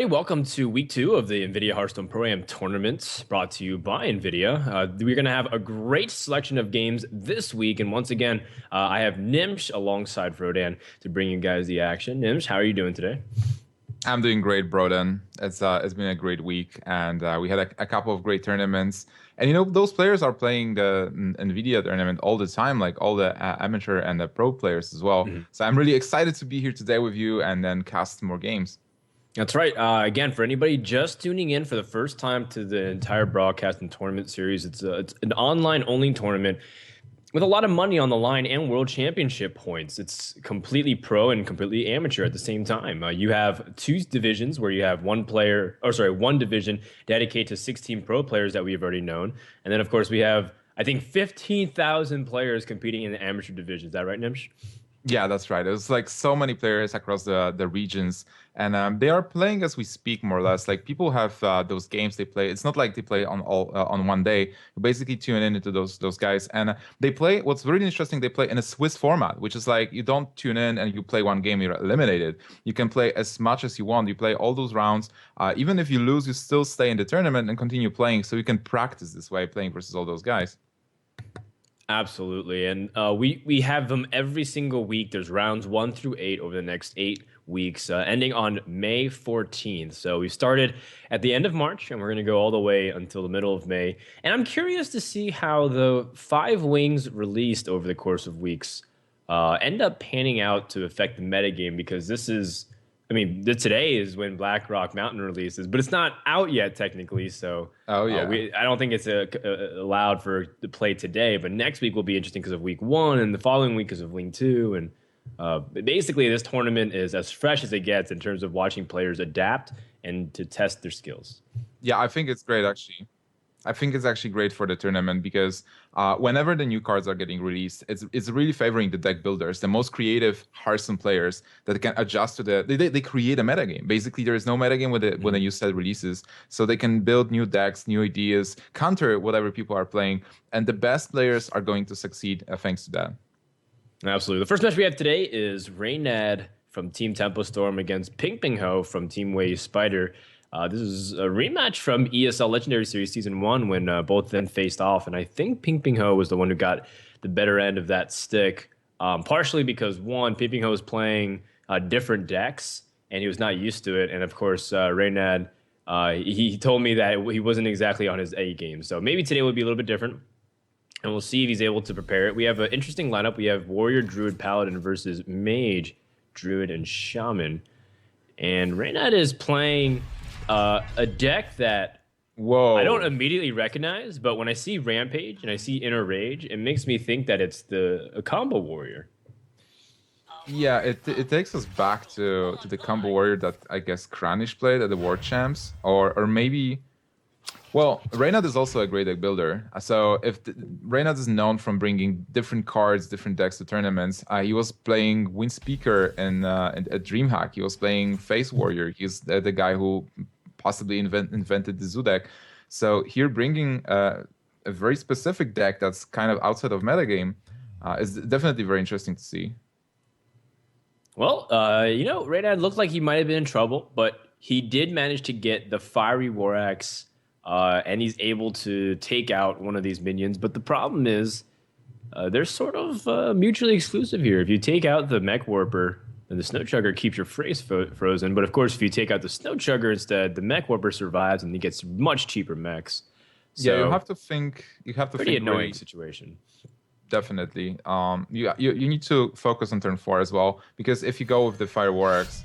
Hey, welcome to week two of the NVIDIA Hearthstone Pro-Am tournament brought to you by NVIDIA. We're going to have a great selection of games this week. And once again, I have Nimsh alongside Rodan to bring you guys the action. Nimsh, how are you doing today? I'm doing great, Broden. It's been a great week, and we had a couple of great tournaments. And those players are playing the NVIDIA tournament all the time, like all the amateur and the pro players as well. Mhm. So I'm really excited to be here today with you and then cast more games. That's right. Again, for anybody just tuning in for the first time to the entire broadcast and tournament series, it's an online only tournament with a lot of money on the line and world championship points. It's completely pro and completely amateur at the same time. You have two divisions where you have one division dedicated to 16 pro players that we've already known. And then, of course, we have, I think, 15,000 players competing in the amateur division. Is that right, Nimsh? Yeah, that's right. There's like so many players across the regions, and they are playing as we speak, more or less. Like people have those games they play. It's not like they play on one day. You basically tune in into those guys, and they play. What's really interesting, they play in a Swiss format, which is like you don't tune in and you play one game, you're eliminated. You can play as much as you want. You play all those rounds. Even if you lose, you still stay in the tournament and continue playing. So you can practice this way, playing versus all those guys. Absolutely, and we have them every single week. There's rounds 1 through 8 over the next 8 weeks, ending on May 14th. So we started at the end of March, and we're going to go all the way until the middle of May. And I'm curious to see how the 5 wings released over the course of weeks end up panning out to affect the metagame, because this is, I mean, today is when Black Rock Mountain releases, but it's not out yet technically. So, Oh yeah. I don't think it's allowed for to play today. But next week will be interesting because of week one, and the following week is of week two. And basically, this tournament is as fresh as it gets in terms of watching players adapt and to test their skills. Yeah, I think it's great actually. I think it's actually great for the tournament because whenever the new cards are getting released, it's really favoring the deck builders, the most creative Hearthstone players that can adjust to they create a metagame. Basically, there is no metagame when a new set releases, so they can build new decks, new ideas, counter whatever people are playing, and the best players are going to succeed thanks to that. Absolutely. The first match we have today is Reynad from Team Tempo Storm against Pinpingho from Team Wayi Spider. This is a rematch from ESL Legendary Series Season 1 when both then faced off. And I think Pinpingho was the one who got the better end of that stick, partially because, one, Pinpingho was playing different decks and he was not used to it. And, of course, Reynad, he told me that he wasn't exactly on his A game. So maybe today will be a little bit different. And we'll see if he's able to prepare it. We have an interesting lineup. We have Warrior, Druid, Paladin versus Mage, Druid, and Shaman. And Reynad is playing a deck that Whoa. I don't immediately recognize, but when I see Rampage and I see Inner Rage, it makes me think that it's a combo warrior. Yeah, it takes us back to the combo warrior that I guess Kranich played at the World Champs, or maybe. Well, Reynad is also a great deck builder. So if Reynad is known from bringing different cards, different decks to tournaments, he was playing Windspeaker at DreamHack. He was playing Face Warrior. He's the guy who possibly invented the Zoo deck. So here bringing a very specific deck that's kind of outside of metagame is definitely very interesting to see. Well, Reynad looked like he might have been in trouble, but he did manage to get the Fiery War Axe. And he's able to take out one of these minions. But the problem is they're sort of mutually exclusive here. If you take out the Mech Warper, then the Snow Chugger keeps your phrase frozen. But of course, if you take out the Snow Chugger instead, the Mech Warper survives and he gets much cheaper mechs. So, Yeah, you have to think. You have to pretty think annoying really, situation. definitely. You need to focus on turn 4 as well, because if you go with the Fire War Axe,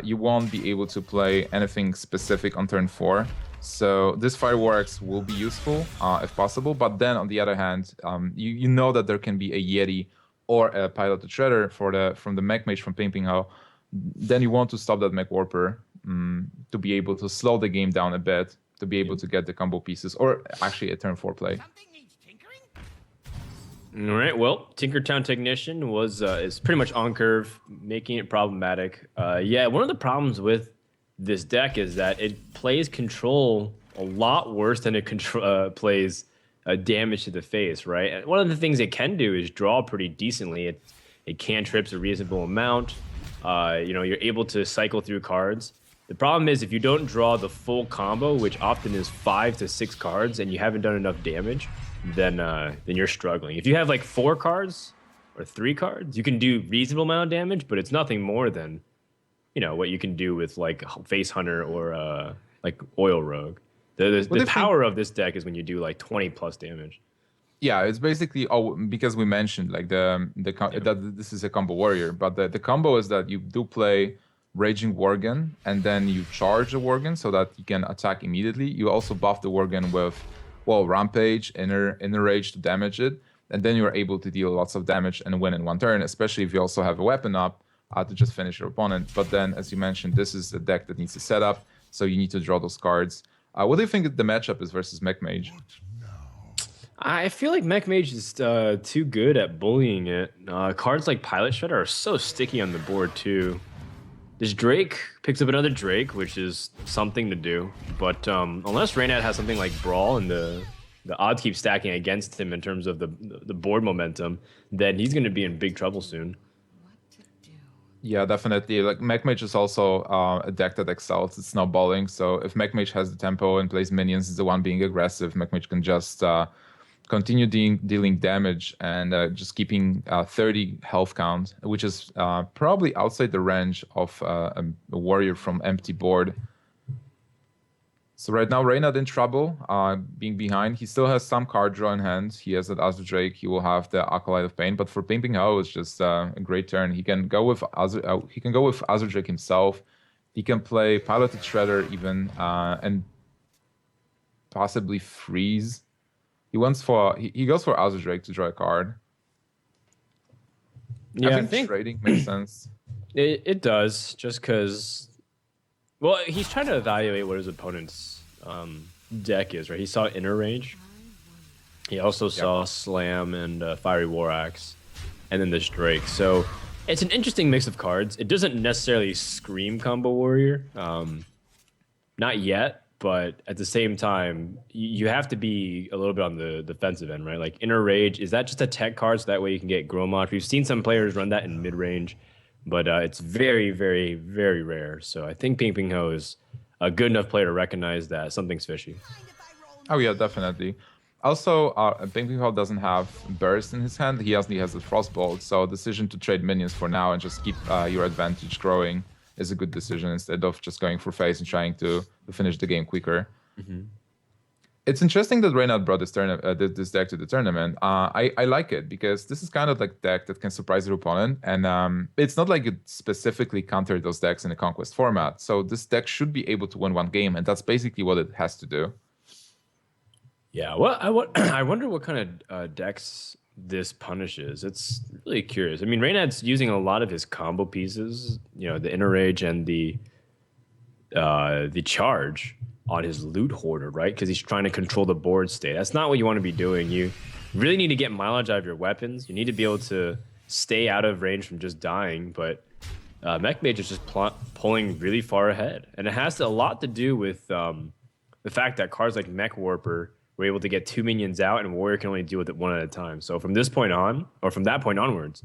you won't be able to play anything specific on turn 4. So this Fire War Axe will be useful if possible, but then on the other hand, you know that there can be a Yeti or a Piloted Shredder from the Mech Mage from Pinpingho. Then you want to stop that Mech Warper to be able to slow the game down a bit, to be able to get the combo pieces, or actually a turn 4 play. All right. Well, Tinkertown Technician is pretty much on curve, making it problematic. Yeah, one of the problems with this deck is that it plays control a lot worse than it plays damage to the face, right? And one of the things it can do is draw pretty decently. It cantrips a reasonable amount. You're able to cycle through cards. The problem is if you don't draw the full combo, which often is 5 to 6 cards, and you haven't done enough damage, then you're struggling. If you have like 4 cards or 3 cards, you can do reasonable amount of damage, but it's nothing more than, what you can do with like Face Hunter or like Oil Rogue. The power of this deck is when you do like 20 plus damage. Yeah, it's basically because we mentioned like that this is a combo warrior, but the combo is that you do play Raging Worgen and then you charge the Worgen so that you can attack immediately. You also buff the Worgen with Rampage, inner Rage to damage it, and then you're able to deal lots of damage and win in one turn, especially if you also have a weapon up to just finish your opponent. But then, as you mentioned, this is a deck that needs to set up, so you need to draw those cards. What do you think the matchup is versus Mech Mage? I feel like Mech Mage is too good at bullying it. Cards like Pilot Shredder are so sticky on the board too. This Drake picks up another Drake, which is something to do. But unless Reynad has something like Brawl and the odds keep stacking against him in terms of the board momentum, then he's going to be in big trouble soon. Yeah, definitely. Like Mech Mage is also a deck that excels at snowballing. So if Mech Mage has the tempo and plays minions, is the one being aggressive, Mech Mage can just continue dealing damage and just keeping 30 health count, which is probably outside the range of a warrior from empty board. So right now, Reynad in trouble, being behind. He still has some card draw in hand. He has that Azure Drake. He will have the Acolyte of Pain. But for Pinpingho, it's just a great turn. He can go with Azure Drake himself. He can play Piloted Shredder even and possibly freeze. He goes for Azure Drake to draw a card. Yeah, I think trading makes sense. It does, just because. Well, he's trying to evaluate what his opponent's deck is, right? He saw Inner Rage. He also saw Slam and Fiery War Axe, and then this Drake. So it's an interesting mix of cards. It doesn't necessarily scream Combo Warrior, not yet. But at the same time, you have to be a little bit on the defensive end, right? Like Inner Rage, is that just a tech card so that way you can get Gromach? We've seen some players run that in mid-range, but it's very, very, very rare. So I think Pinpingho is a good enough player to recognize that something's fishy. Oh yeah, definitely. Also, Pinpingho doesn't have Burst in his hand. He only has the Frostbolt, so decision to trade minions for now and just keep your advantage growing is a good decision instead of just going for face and trying to finish the game quicker. Mm-hmm. It's interesting that Reynad brought this deck to the tournament. I like it because this is kind of like deck that can surprise your opponent, and it's not like it specifically countered those decks in a Conquest format. So this deck should be able to win one game, and that's basically what it has to do. Yeah, well, I wonder what kind of decks this punishes. It's really curious. I mean, Reynad's using a lot of his combo pieces, the Inner Rage and the charge on his Loot Hoarder, right? Because he's trying to control the board state. That's not what you want to be doing. You really need to get mileage out of your weapons. You need to be able to stay out of range from just dying, but Mech Mage is just pulling really far ahead. And it has a lot to do with the fact that cards like Mech Warper were able to get 2 minions out, and Warrior can only deal with it one at a time. So from this point on, or from that point onwards,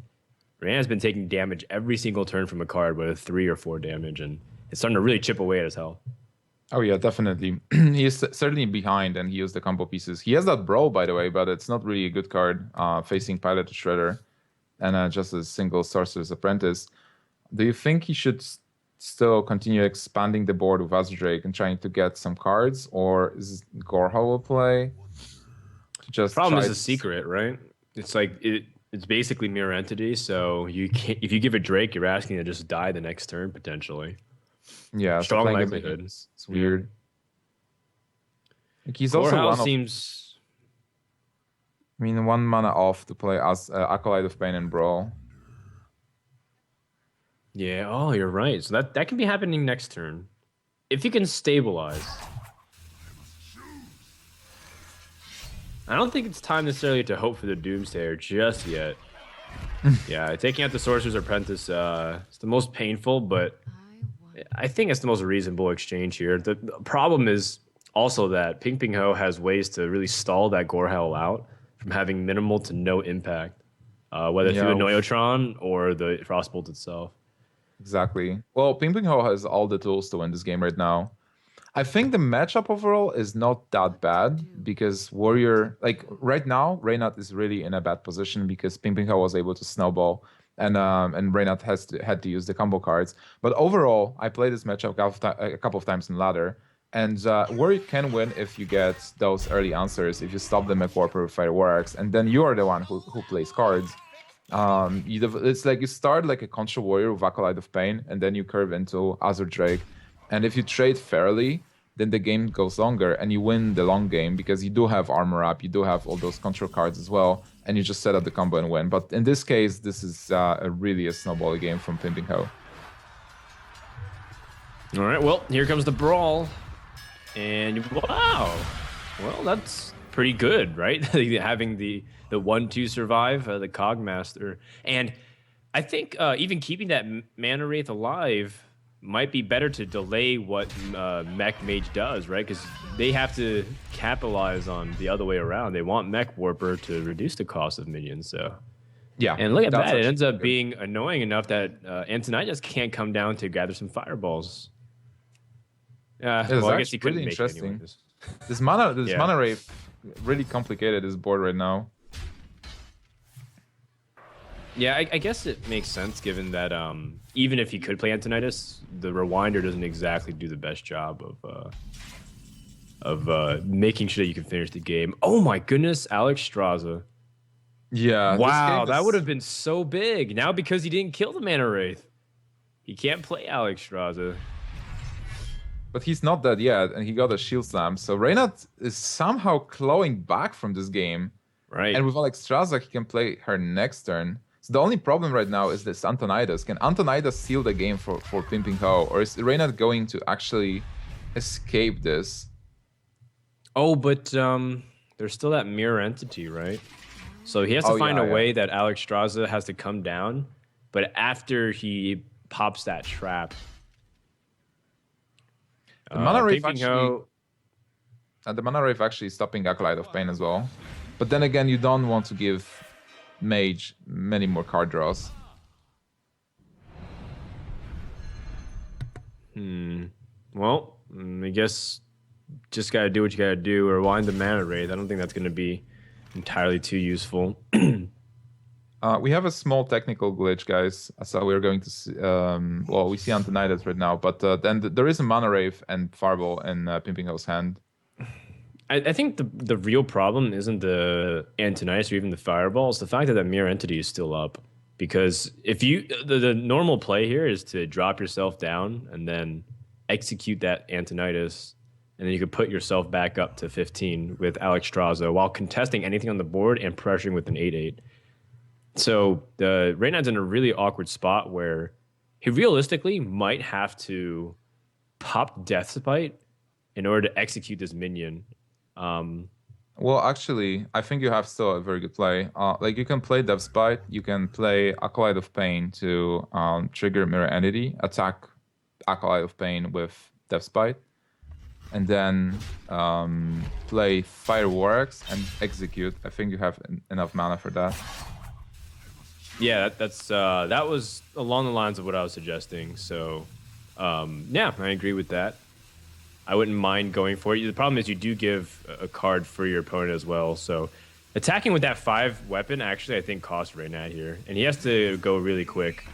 Reynad's been taking damage every single turn from a card with 3 or 4 damage, and it's starting to really chip away at his health. Oh yeah, definitely. He is certainly behind, and he used the combo pieces. He has that Brawl, by the way, but it's not really a good card facing Piloted Shredder and just a single Sorcerer's Apprentice. Do you think he should still continue expanding the board with Azure Drake and trying to get some cards, or is Gorhal a play? Just problem is the secret, right? It's like it's basically Mirror Entity, so you can't. If you give a Drake, you're asking to just die the next turn potentially. Yeah, strong likelihood. It's weird. Like he's Gorhal also seems. I mean, 1 mana off to play as Acolyte of Pain and Brawl. Yeah, oh, you're right. So that can be happening next turn. If you can stabilize. I don't think it's time necessarily to hope for the Doomsayer just yet. Yeah, taking out the Sorcerer's Apprentice is the most painful, but I think it's the most reasonable exchange here. The problem is also that Pinpingho has ways to really stall that Gorhal out from having minimal to no impact, whether through the Noyotron or the Frostbolt itself. Exactly. Well, Pinpingho has all the tools to win this game right now. I think the matchup overall is not that bad because Warrior, like right now, Reynad is really in a bad position because Pinpingho was able to snowball and Reynad had to use the combo cards. But overall, I played this matchup a couple of times in ladder, and Warrior can win if you get those early answers, if you stop the Mech Warper with Fireworks, and then you are the one who plays cards. It's like you start like a Contra Warrior with Acolyte of Pain, and then you curve into Azure Drake. And if you trade fairly, then the game goes longer and you win the long game because you do have armor up, you do have all those control cards as well, and you just set up the combo and win. But in this case, this is really a snowball game from Pinpingho. All right, well, here comes the brawl. And wow, well, that's pretty good, right? Having the 1-2 survive, the Cogmaster. And I think even keeping that Mana Wraith alive might be better to delay what Mech Mage does, right? Because they have to capitalize on the other way around. They want Mech Warper to reduce the cost of minions, so... Yeah. And look at that. It ends up being annoying enough that Antonidas can't come down to gather some fireballs. Well, I guess he couldn't really make it anyway. This mana Wraith really complicated this board right now. Yeah, I guess it makes sense given that even if he could play Antonidas, the Rewinder doesn't exactly do the best job of making sure that you can finish the game. Oh my goodness, Alex Straza. Yeah. Wow, that would have been so big. Now because he didn't kill the Mana Wraith, he can't play Alex Straza. But he's not dead yet, and he got a shield slam. So Reynad is somehow clawing back from this game. Right. And with Alex Straza, he can play her next turn. So the only problem right now is this Antonidas. Can Antonidas seal the game for Pinpingho? Or is Reynad going to actually escape this? Oh, but there's still that mirror entity, right? So he has to find a way that Alex Straza has to come down. But after he pops that trap... The Mana Wraith actually stopping Acolyte of Pain as well. But then again, you don't want to give Mage many more card draws. Well, I guess just gotta do what you gotta do. Or wind the Mana Wraith. I don't think that's gonna be entirely too useful. We have a small technical glitch, guys. So we're going to see, well, we see Antonidas right now, but then there is a Mana Wraith and Fireball in Pinpingho's hand. I think the real problem isn't the Antonidas or even the Fireball. It's the fact that that mirror entity is still up. Because if you the normal play here is to drop yourself down and then execute that Antonidas, and then you could put yourself back up to 15 with Alex Straza while contesting anything on the board and pressuring with an 8/8. So the Reynad's in a really awkward spot where he realistically might have to pop Death Spite in order to execute this minion. Well, actually, I think you have still a very good play. Like you can play Death Spite, you can play Acolyte of Pain to trigger Mirror Entity, attack Acolyte of Pain with Death Spite, and then play Fireworks and execute. I think you have enough mana for that. Yeah, that was along the lines of what I was suggesting. So, yeah, I agree with that. I wouldn't mind going for it. The problem is you do give a card for your opponent as well. So, attacking with that 5 weapon actually I think costs Reynad here, and he has to go really quick.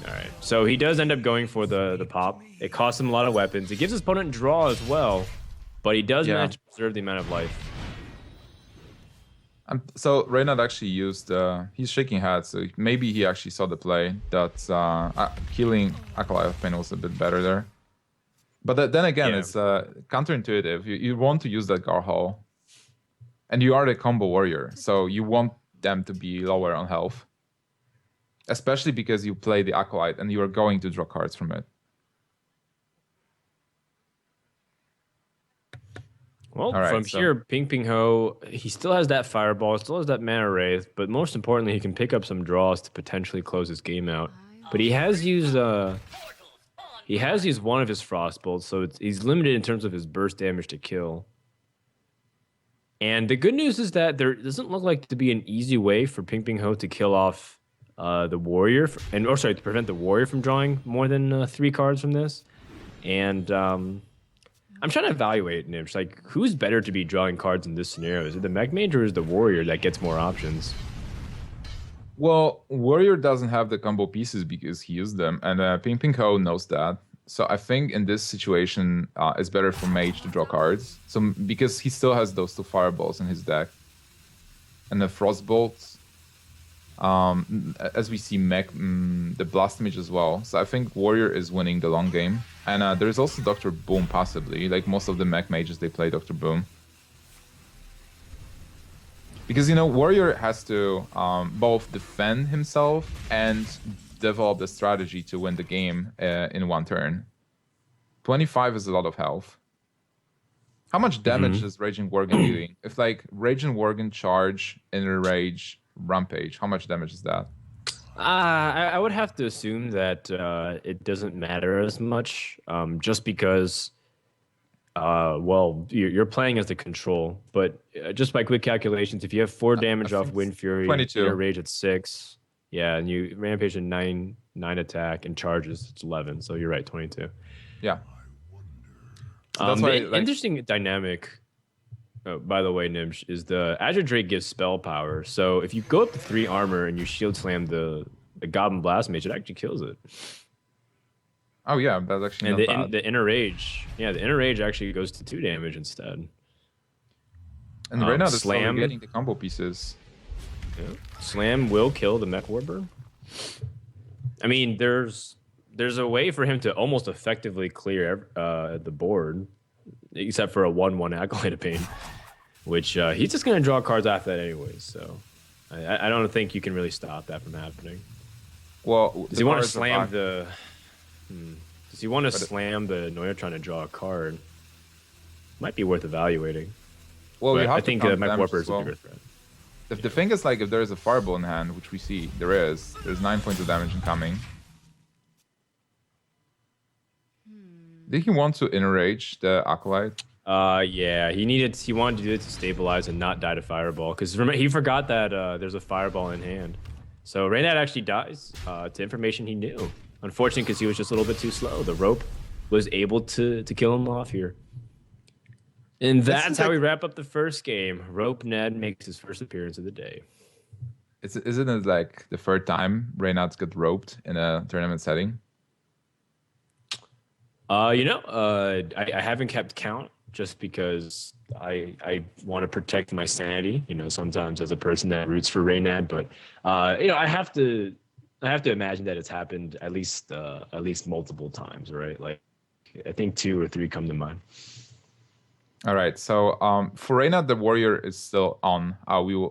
All right, so he does end up going for the pop. It costs him a lot of weapons. It gives his opponent draw as well, but he does manage to preserve the amount of life. So Reynad actually used, he's shaking head, so maybe he actually saw the play that killing Acolyte of Pain was a bit better there. But then again, it's counterintuitive. You want to use that Garhal, and you are the combo warrior, so you want them to be lower on health. Especially because you play the Acolyte and you are going to draw cards from it. Well, from here, Pinpingho, he still has that Fireball, still has that Mana Wraith, but most importantly, he can pick up some draws to potentially close his game out. But he has used one of his Frostbolts, so he's limited in terms of his burst damage to kill. And the good news is that there doesn't look like to be an easy way for Pinpingho to kill off the warrior, to prevent the warrior from drawing more than 3 cards from this. And I'm trying to evaluate, Nimsh, like who's better to be drawing cards in this scenario? Is it the mech mage or is the warrior that gets more options? Well, warrior doesn't have the combo pieces because he used them, and Pinpingho knows that. So I think in this situation, it's better for mage to draw cards. So because he still has those 2 fireballs in his deck, and the frostbolts. As we see the blast mage as well. So I think warrior is winning the long game, and there's also Dr. Boom possibly. Like most of the mech mages, they play Dr. Boom. Because, warrior has to both defend himself and develop the strategy to win the game in 1 turn. 25 is a lot of health. How much damage is Raging Worgen doing? If, like, Raging Worgen charge, Inner Rage, Rampage, how much damage is that? I would have to assume that it doesn't matter as much, just because... well, you're playing as the control, but just by quick calculations, if you have 4 damage off Wind Fury, 22. Inner Rage at 6, yeah, and you Rampage at 9 attack, and charges, it's 11, so you're right, 22. Yeah. So that's why, interesting dynamic, by the way, Nimsh, is the Azure Drake gives spell power, so if you go up to 3 armor and you shield slam the Goblin Blast Mage, it actually kills it. Oh yeah, that's actually not bad. The Inner Rage, the Inner Rage actually goes to 2 damage instead. And right now, the Slam getting the combo pieces. Yeah. Slam will kill the Mech Warper. I mean, there's a way for him to almost effectively clear the board, except for a 1/1 Acolyte of Pain, which he's just going to draw cards after that anyways. So I don't think you can really stop that from happening. Well, does he want to slam the? Does he want to slam the Noya trying to draw a card? Might be worth evaluating. Well, I think Mech Warper is a bigger threat. The thing is, like, if there is a fireball in hand, which we see there's 9 points of damage incoming. Did he want to enrage the Acolyte? Yeah, he wanted to do it to stabilize and not die to fireball, because he forgot that there's a fireball in hand. So Reynad actually dies to information he knew. Unfortunately, because he was just a little bit too slow. The rope was able to kill him off here. And that's how we wrap up the first game. Rope Ned makes his first appearance of the day. Isn't it like the 3rd time Reynad's got roped in a tournament setting? I haven't kept count just because I want to protect my sanity. Sometimes as a person that roots for Reynad, but I have to imagine that it's happened at least multiple times, right? Like, I think 2 or 3 come to mind. All right. So for Reynad, the warrior is still on.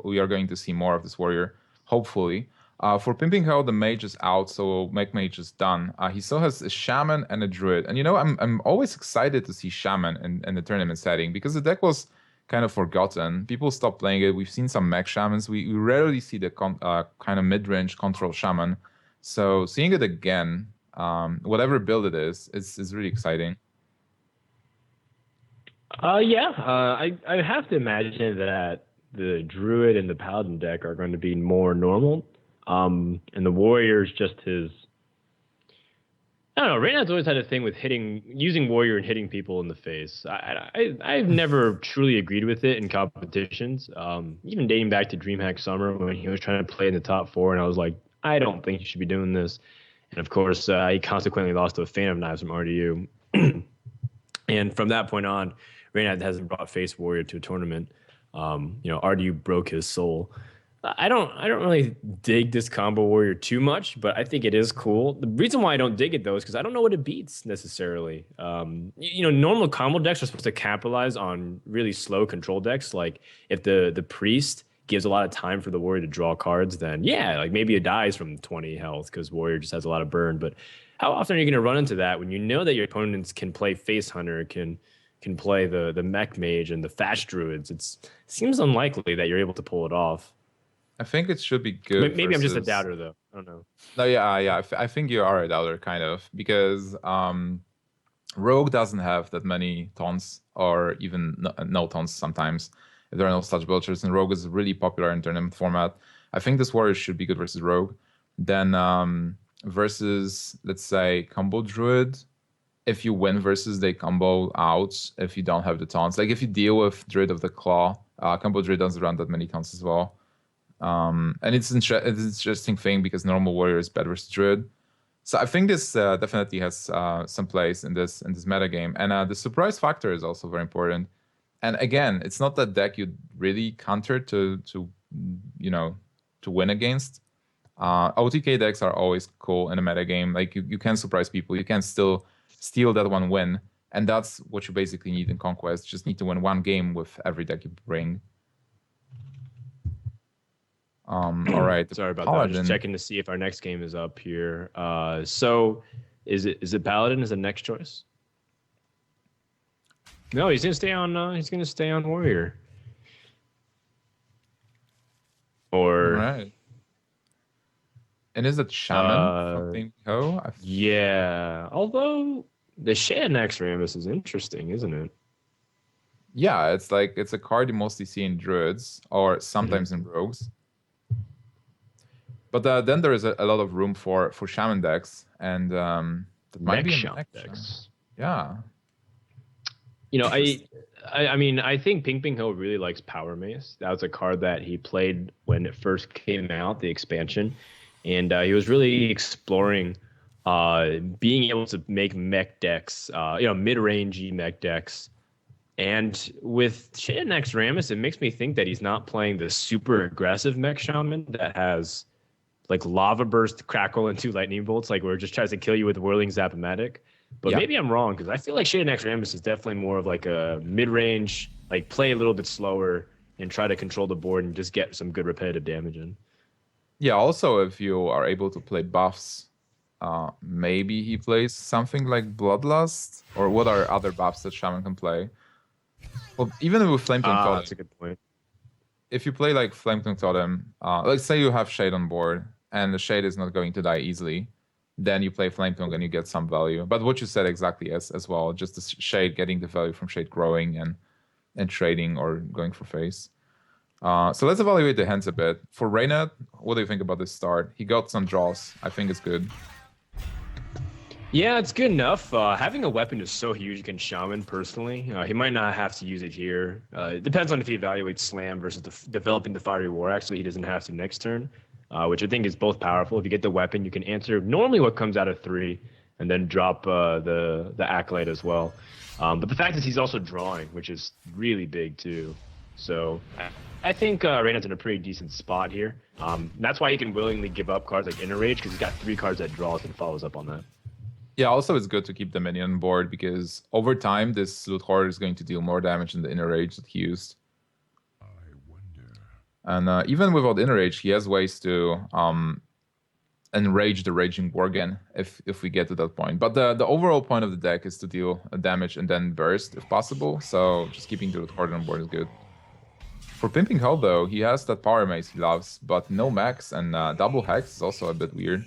We are going to see more of this warrior, hopefully. For Pinpingho, the mage is out, so mage is done. He still has a shaman and a druid, and I'm always excited to see shaman in the tournament setting because the deck was kind of forgotten. People stopped playing it. We've seen some mech shamans. We rarely see the kind of mid-range control shaman. So seeing it again, whatever build it is really exciting. I have to imagine that the druid and the paladin deck are going to be more normal. And the warrior's just his... I don't know, Reynad's always had a thing with using warrior and hitting people in the face. I've never truly agreed with it in competitions. Even dating back to DreamHack Summer when he was trying to play in the top 4, and I was like, I don't think you should be doing this. And of course, he consequently lost to a Fan of Knives from RDU. And from that point on, Reynad hasn't brought face warrior to a tournament. RDU broke his soul. I don't really dig this combo warrior too much, but I think it is cool. The reason why I don't dig it though is because I don't know what it beats necessarily. Normal combo decks are supposed to capitalize on really slow control decks. Like if the priest gives a lot of time for the warrior to draw cards, then yeah, like maybe it dies from 20 health because warrior just has a lot of burn. But how often are you going to run into that when you know that your opponents can play face hunter, can play the mech mage and the fast druids? It seems unlikely that you're able to pull it off. I think it should be good. Maybe I'm just a doubter, though. I don't know. No, yeah. I think you are a doubter, kind of, because Rogue doesn't have that many taunts, or even no taunts sometimes, if there are no such belchers, and Rogue is really popular in tournament format. I think this warrior should be good versus Rogue. Then versus, let's say, combo druid, if you win versus, they combo out if you don't have the taunts. Like if you deal with Druid of the Claw, combo druid doesn't run that many taunts as well. And it's an interesting thing because normal warrior is better versus druid. So I think this definitely has some place in this metagame. And the surprise factor is also very important. And again, it's not that deck you really counter to win against. OTK decks are always cool in a metagame. Like you can surprise people. You can still steal that one win. And that's what you basically need in Conquest. You just need to win one game with every deck you bring. All right. Sorry about that. I'm just checking to see if our next game is up here. So is it Paladin as the next choice? No, he's gonna stay on. He's gonna stay on Warrior. Or right. And is it Shaman? Pinpingho? Yeah. Although the Xanax Rammus is interesting, isn't it? Yeah, it's a card you mostly see in druids or sometimes in rogues. But then there is a lot of room for shaman decks, and that might be shaman decks. Yeah. You know, I mean, I think Pinpingho really likes Power Mace. That was a card that he played when it first came out, the expansion, and he was really exploring being able to make mech decks, mid-rangey mech decks. And with Xanax Rammus, it makes me think that he's not playing the super aggressive mech shaman that has like lava burst, crackle, and 2 lightning bolts, like where it just tries to kill you with whirling Zap-O-Matic. But maybe I'm wrong, because I feel like Xanax Rammus is definitely more of like a mid-range, like play a little bit slower and try to control the board and just get some good repetitive damage in. Yeah, also if you are able to play buffs, maybe he plays something like Bloodlust, or what are other buffs that Shaman can play? Well, even with Flame Tongue Totem. That's a good point. If you play like Flame Tongue Totem, let's say you have Shade on board, and the Shade is not going to die easily, then you play Flame Tongue and you get some value. But what you said exactly as well, just the Shade, getting the value from Shade growing and trading or going for face. So let's evaluate the hands a bit. For Reynad, what do you think about this start? He got some draws. I think it's good. Yeah, it's good enough. Having a weapon is so huge against Shaman, personally. He might not have to use it here. It depends on if he evaluates Slam versus developing the Fiery War. Actually, he doesn't have to next turn, which I think is both powerful. If you get the weapon, you can answer normally what comes out of 3 and then drop the Acolyte as well. But the fact is he's also drawing, which is really big too. So I think Reynad's in a pretty decent spot here. That's why he can willingly give up cards like Inner Rage, because he's got 3 cards that draws and follows up on that. Yeah, also it's good to keep the minion on board, because over time this Loot Hoarder is going to deal more damage than the Inner Rage that he used. I wonder. And even without Inner Rage, he has ways to enrage the Raging Worgen if we get to that point. But the overall point of the deck is to deal damage and then burst if possible, so just keeping the Loot Hoarder on board is good. For Pinpingho though, he has that Power Mace he loves, but no max, and double Hex is also a bit weird.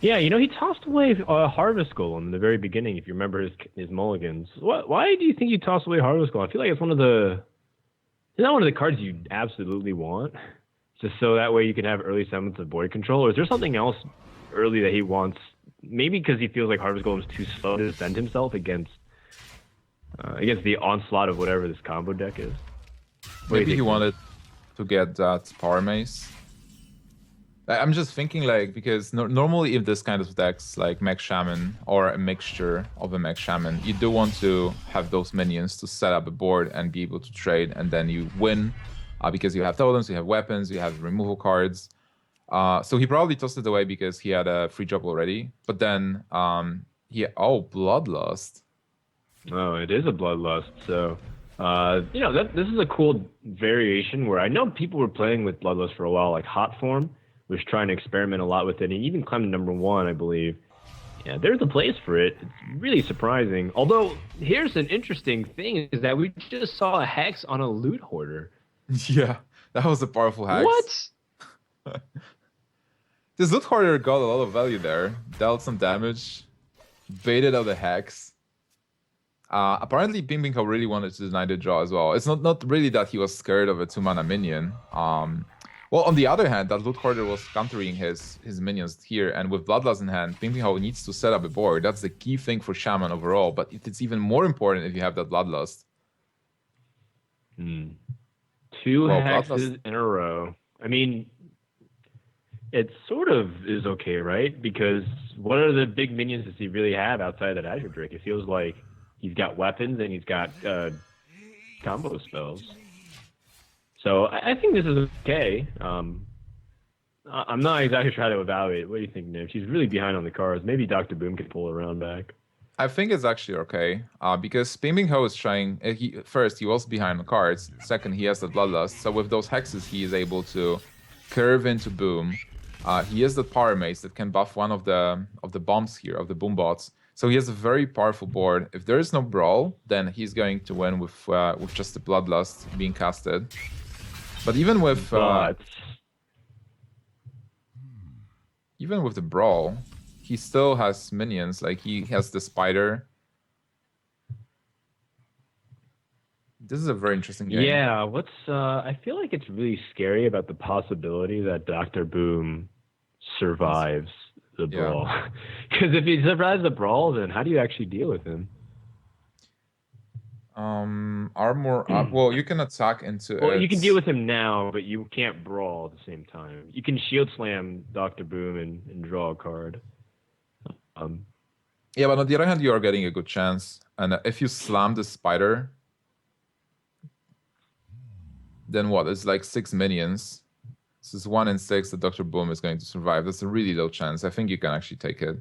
Yeah, you know, he tossed away Harvest Golem in the very beginning, if you remember his mulligans. Why do you think you tossed away Harvest Golem? I feel like it's not one of the cards you absolutely want, just so that way you can have early semblance of board control. Or is there something else early that he wants? Maybe because he feels like Harvest Golem is too slow to defend himself against the onslaught of whatever this combo deck is. Maybe he wanted to get that Power Mace. I'm just thinking, like, because normally if this kind of decks, like Mech Shaman or a mixture of a Mech Shaman, you do want to have those minions to set up a board and be able to trade, and then you win because you have totems, you have weapons, you have removal cards. So he probably tossed it away because he had a free drop already. But then Bloodlust. Oh, it is a Bloodlust. So this is a cool variation where I know people were playing with Bloodlust for a while, like Hot Form was trying to experiment a lot with it. He even climbed to #1, I believe. Yeah, there's a place for it. It's really surprising. Although, here's an interesting thing, is that we just saw a Hex on a Loot Hoarder. Yeah, that was a powerful Hex. What? This Loot Hoarder got a lot of value there. Dealt some damage. Baited out the Hex. Apparently, Pinpingho really wanted to deny the draw as well. It's not really that he was scared of a 2-mana minion. Well, on the other hand, that Loot Hoarder was countering his minions here, and with Bloodlust in hand, Pinpingho needs to set up a board. That's the key thing for Shaman overall, but it's even more important if you have that Bloodlust. Two hexes in a row. I mean, it sort of is okay, right? Because what are the big minions does he really have outside of that Azure Drake? It feels like he's got weapons and he's got combo spells. So I think this is okay. I'm not exactly trying to evaluate. What do you think, Niv? She's really behind on the cards. Maybe Dr. Boom can pull around back. I think it's actually okay, because Pinpingho is trying. First, he was behind the cards. Second, he has the Bloodlust. So with those hexes, he is able to curve into Boom. He has the Power Mace that can buff one of the bombs here, of the Boom bots. So he has a very powerful board. If there is no Brawl, then he's going to win with just the Bloodlust being casted. But even with the Brawl, he still has minions. Like he has the Spider. This is a very interesting game. Yeah, I feel like it's really scary about the possibility that Dr. Boom survives the Brawl. Because if he survives the Brawl, then how do you actually deal with him? Armor up. Well, you can attack into Well, you can deal with him now, but you can't Brawl at the same time. You can Shield Slam Dr. Boom and draw a card. Yeah, but on the other hand, you are getting a good chance. And if you slam the Spider, then what? It's like 6 minions. This is 1 in 6 that Dr. Boom is going to survive. That's a really low chance. I think you can actually take it.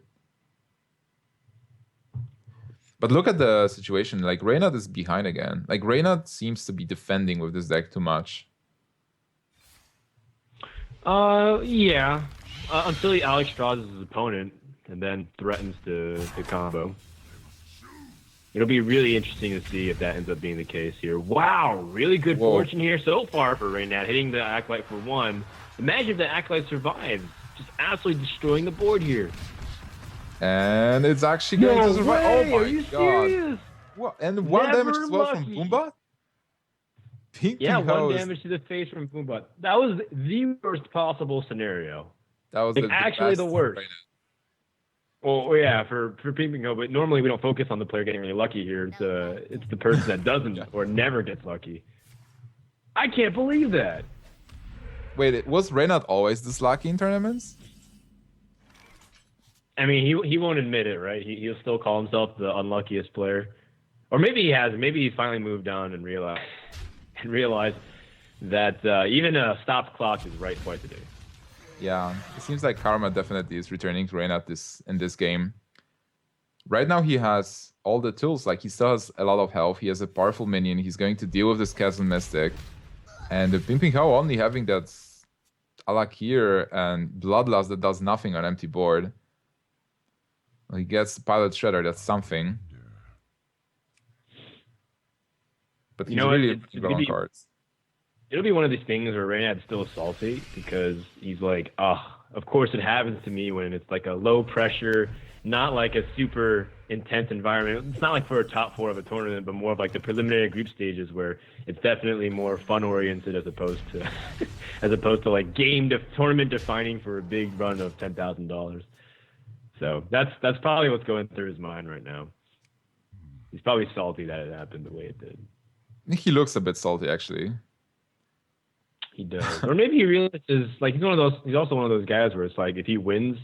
But look at the situation. Like, Reynad is behind again. Like, Reynad seems to be defending with this deck too much. Yeah. Until he Alex draws his opponent and then threatens to combo. It'll be really interesting to see if that ends up being the case here. Wow, really good fortune here so far for Reynad, hitting the Acolyte for 1. Imagine if the Acolyte survives. Just absolutely destroying the board here. And it's actually going to survive. Oh my Are you god. Serious? What? And 1 damage as well from lucky. Boombot? Yeah, 1 damage to the face from Boombot. That was the worst possible scenario. That was actually the worst. Reynad. Well, yeah, for Pinpingho, but normally we don't focus on the player getting really lucky here. It's the person that doesn't or never gets lucky. I can't believe that. Wait, was Reynad always this lucky in tournaments? I mean, he won't admit it, right? He'll still call himself the unluckiest player, or maybe he hasn't. Maybe he finally moved on and realized that even a stopped clock is right twice a day. Yeah, it seems like Karma definitely is returning to Reynad in this game. Right now he has all the tools. Like, he still has a lot of health. He has a powerful minion. He's going to deal with this Chasm Mystic. And the Pinpingho only having that Alakir and Bloodlust that does nothing on empty board. Well, he gets Pilot Shredder, that's something. But he's really good on cards. It'll be one of these things where Reynad's still salty because he's like, of course it happens to me when it's like a low pressure, not like a super intense environment. It's not like for a top 4 of a tournament, but more of like the preliminary group stages where it's definitely more fun oriented as opposed to like tournament defining for a big run of $10,000. So that's probably what's going through his mind right now. He's probably salty that it happened the way it did. He looks a bit salty, actually. He does. Or maybe he realizes, like, he's also one of those guys where it's like, if he wins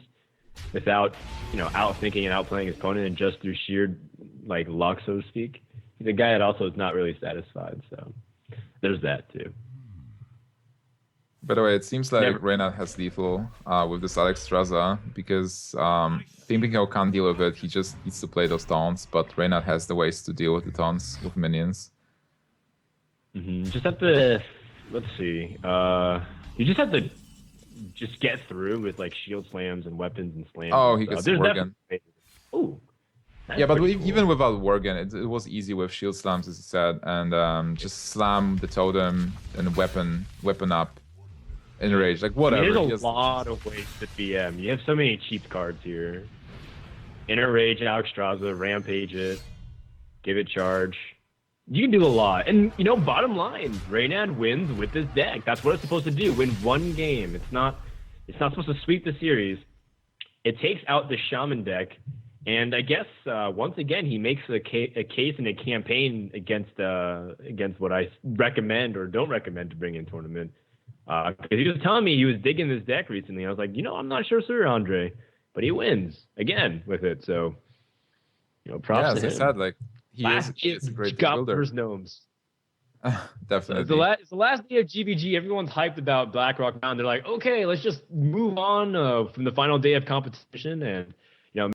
without, outthinking and outplaying his opponent and just through sheer, like, luck, so to speak, he's a guy that also is not really satisfied. So there's that, too. By the way, it seems like Reynad has lethal with this Alexstrasza because Pinpingho can't deal with it. He just needs to play those taunts, but Reynad has the ways to deal with the taunts with minions. Just have to... Let's see. You just have to get through with like shield slams and weapons and slams. Oh, he gets Worgen. Ooh. Yeah, but cool. Even without Worgen, it was easy with shield slams, as you said, and just slam the totem and weapon up, enrage, like whatever. There's a lot of ways to BM. You have so many cheap cards here. Enrage Alexstrasza, rampage it, give it charge. You can do a lot. And, you know, bottom line, Reynad wins with this deck. That's what it's supposed to do. Win one game. It's not supposed to sweep the series. It takes out the Shaman deck. And I guess, once again, he makes a case in a campaign against what I recommend or don't recommend to bring in tournament. Because he was telling me he was digging this deck recently. I was like, you know, I'm not sure, sir, Andre. But he wins, again, with it. So, you know, props to him. As I said, like, he's a great deck builder. Versus Gnomes. Definitely. It's the last day of GVG. Everyone's hyped about BlackRock Mountain. They're like, okay, let's just move on from the final day of competition, and you know.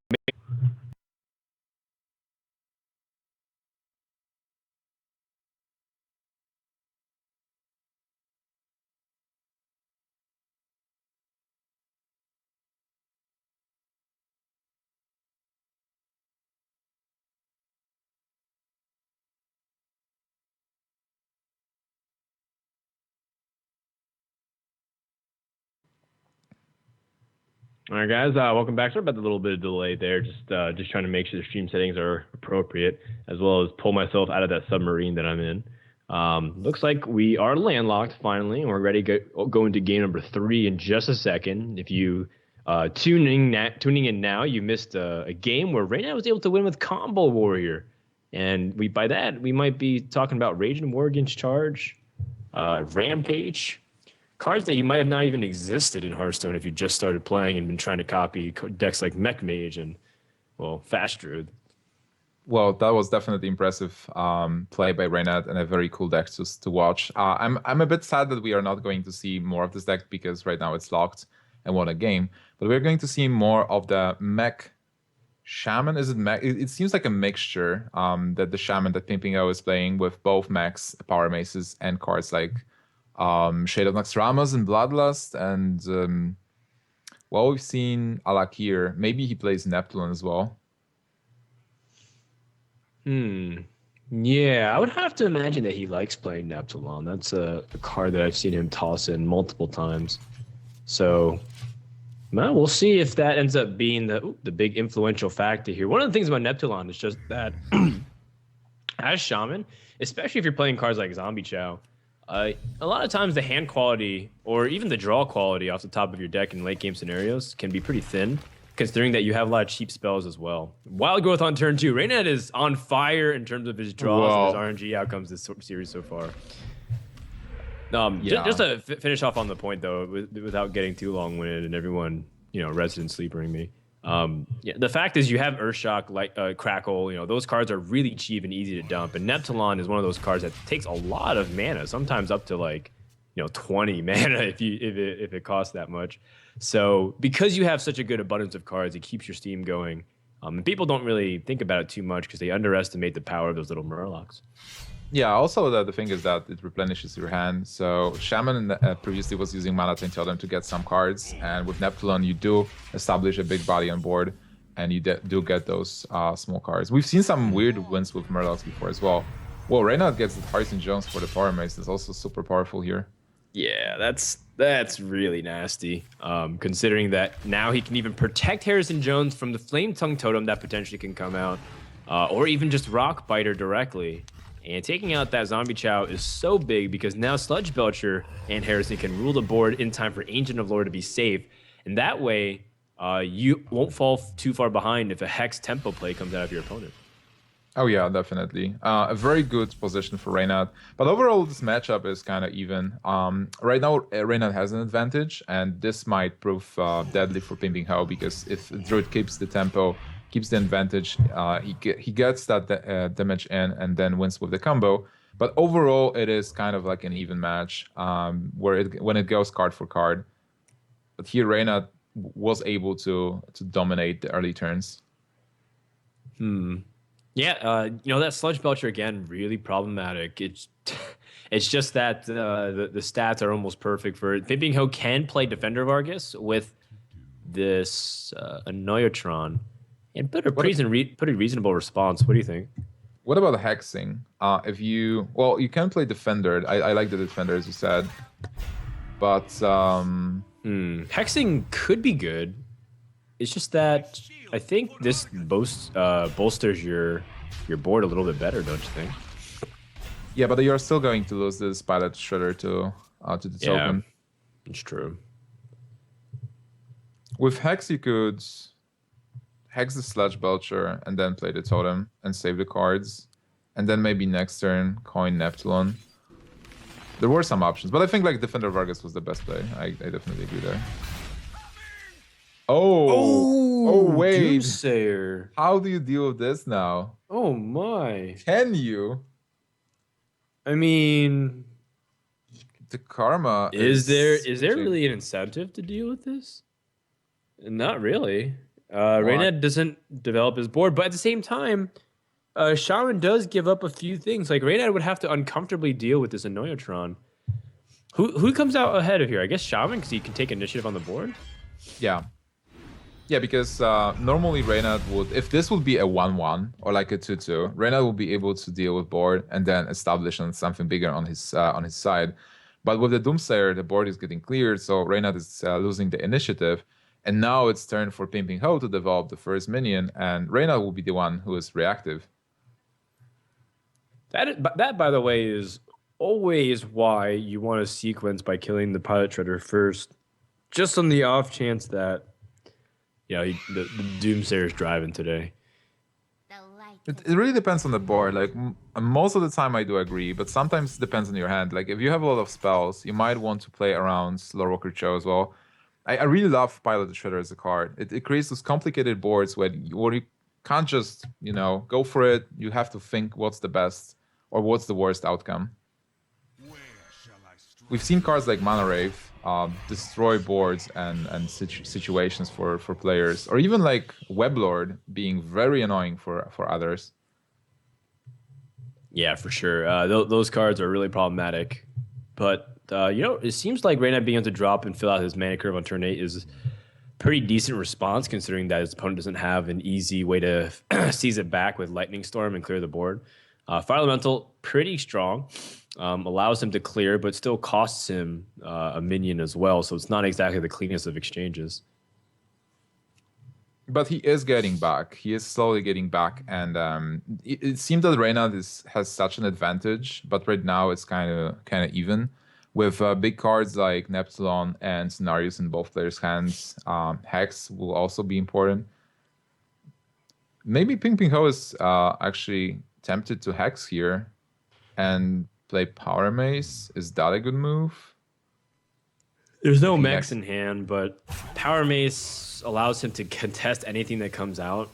All right, guys. Welcome back. Sorry about the little bit of delay there. Just trying to make sure the stream settings are appropriate, as well as pull myself out of that submarine that I'm in. Looks like we are landlocked finally, and we're ready to go into game number 3 in just a second. If you tuning in now, you missed a game where Reynad was able to win with Combo Warrior, and by that we might be talking about Rage and War Against Charge, Rampage. Cards that you might have not even existed in Hearthstone if you just started playing and been trying to copy decks like Mech Mage and, well, Fast Druid. Well, that was definitely impressive play by Reynad and a very cool deck to watch. I'm a bit sad that we are not going to see more of this deck because right now it's locked and won a game. But we're going to see more of the Mech Shaman. Is it Mech? It seems like a mixture that the Shaman that Pinpingho is playing with both Mechs, Power Maces, and cards like Shade of Naxxramas and Bloodlust, and well, we've seen Alakir. Maybe he plays Neptune as well. Yeah, I would have to imagine that he likes playing Neptune. That's a card that I've seen him toss in multiple times. So, well, we'll see if that ends up being the big influential factor here. One of the things about Neptune is just that as Shaman, especially if you're playing cards like Zombie Chow, a lot of times the hand quality or even the draw quality off the top of your deck in late game scenarios can be pretty thin, considering that you have a lot of cheap spells as well. Wild Growth on turn 2. Reynad is on fire in terms of his draws and his RNG outcomes this series so far. Just to finish off on the point, though, without getting too long-winded and everyone, resident sleepering me. The fact is you have Earthshock, Crackle, those cards are really cheap and easy to dump. And Neptune is one of those cards that takes a lot of mana, sometimes up to 20 mana if it costs that much. So because you have such a good abundance of cards, it keeps your Steam going. And people don't really think about it too much because they underestimate the power of those little Murlocs. Yeah, also the thing is that it replenishes your hand. So Shaman previously was using Mana Taint Totem to get some cards, and with Neptune you do establish a big body on board, and you do get those small cards. We've seen some weird wins with Murlocs before as well. Well, Reynad gets the Harrison Jones for the Power Mace. That's also super powerful here. Yeah, that's really nasty. Considering that now he can even protect Harrison Jones from the Flame Tongue Totem that potentially can come out, or even just Rock Biter directly. And taking out that Zombie Chow is so big because now Sludge Belcher and Harrison can rule the board in time for Ancient of Lore to be safe. And that way, you won't fall too far behind if a Hex Tempo play comes out of your opponent. Oh yeah, definitely. A very good position for Reynad. But overall, this matchup is kind of even. Right now, Reynad has an advantage, and this might prove deadly for Pinpingho because if Druid keeps the tempo, keeps the advantage, he gets that damage in and then wins with the combo. But overall, it is kind of like an even match when it goes card for card. But here, Reynad was able to dominate the early turns. Yeah, that Sludge Belcher again, really problematic. It's just that the stats are almost perfect for it. Pinpingho can play Defender of Argus with this Annoyotron and put a pretty reasonable response. What do you think? What about hexing? You can play Defender. I like the Defender, as you said, but hexing could be good. It's just that I think this bolsters your board a little bit better, don't you think? Yeah, but you're still going to lose this pilot shredder to the Yeah, token. it's true. With Hex, you could Hex the Sledge Belcher and then play the totem and save the cards. And then maybe next turn, coin Neptulon. There were some options, but I think like Defender Vargas was the best play. I definitely agree there. Oh, wait. Doomsayer. How do you deal with this now? Oh my. Can you? I mean, The karma is there switching. really an incentive to deal with this? Not really. Reynad doesn't develop his board, but at the same time, Shaman does give up a few things. Like Reynad would have to uncomfortably deal with this Annoyatron. Who comes out ahead of here? I guess Shaman, because he can take initiative on the board. Yeah. Yeah, because normally Reynad would, if this would be a 1-1 or like a 2-2, Reynad would be able to deal with board and then establish on something bigger on his side. But with the Doomsayer, the board is getting cleared, so Reynad is losing the initiative. And now it's turn for Pinpingho to develop the first minion, and Reynad will be the one who is reactive. That, by the way, is always why you want to sequence by killing the Pilot Shredder first. Just on the off chance that, the Doomsayer's driving today. It really depends on the board. Like most of the time, I do agree, but sometimes it depends on your hand. Like if you have a lot of spells, you might want to play around Lorewalker Cho as well. I really love Pilot the Shredder as a card. It creates those complicated boards where you can't just go for it. You have to think what's the best or what's the worst outcome. We've seen cards like Mana Wraith destroy boards and situations for players, or even like Weblord being very annoying for others. Yeah, for sure. Those cards are really problematic. But, it seems like Reynad being able to drop and fill out his mana curve on turn 8 is pretty decent response, considering that his opponent doesn't have an easy way to seize it back with Lightning Storm and clear the board. Fire Elemental, pretty strong. Allows him to clear, but still costs him a minion as well, so it's not exactly the cleanest of exchanges. But he is getting back. He is slowly getting back, and it seems that Reynad has such an advantage, but right now it's kind of even. With big cards like Neptulon and Scenarios in both players' hands, Hex will also be important. Maybe Pinpingho is actually tempted to Hex here and play Power Mace. Is that a good move? There's no Max in hand, but Power Mace allows him to contest anything that comes out.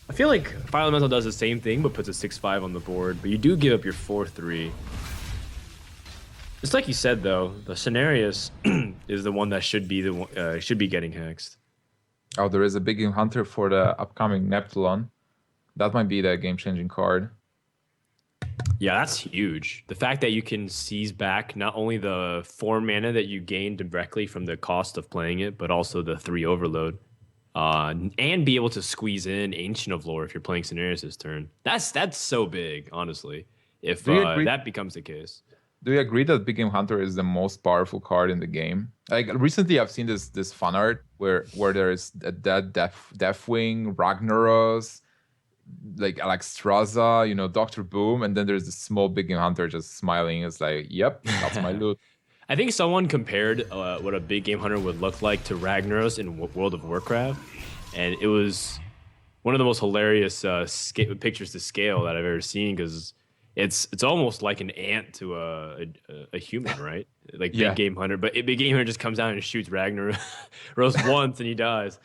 I feel like Fire Elemental does the same thing, but puts a 6/5 on the board, but you do give up your 4/3. It's like you said, though, the Scenarius is the one that should be getting hexed. Oh, there is a big game hunter for the upcoming Neptulon. That might be the game-changing card. Yeah, that's huge. The fact that you can seize back not only the 4 mana that you gain directly from the cost of playing it, but also the 3 overload. And be able to squeeze in Ancient of Lore if you're playing Scenarius this turn. That's so big, honestly, if that becomes the case. Do you agree that Big Game Hunter is the most powerful card in the game? Like recently, I've seen this fan art where there is that Deathwing, Ragnaros, like Alexstrasza, Dr. Boom, and then there's this small Big Game Hunter just smiling. It's like, yep, that's my loot. I think someone compared what a Big Game Hunter would look like to Ragnaros in World of Warcraft, and it was one of the most hilarious pictures to scale that I've ever seen, because it's almost like an ant to a human, right? Like Big Game Hunter, but Big Game Hunter just comes out and shoots Ragnaros once and he dies.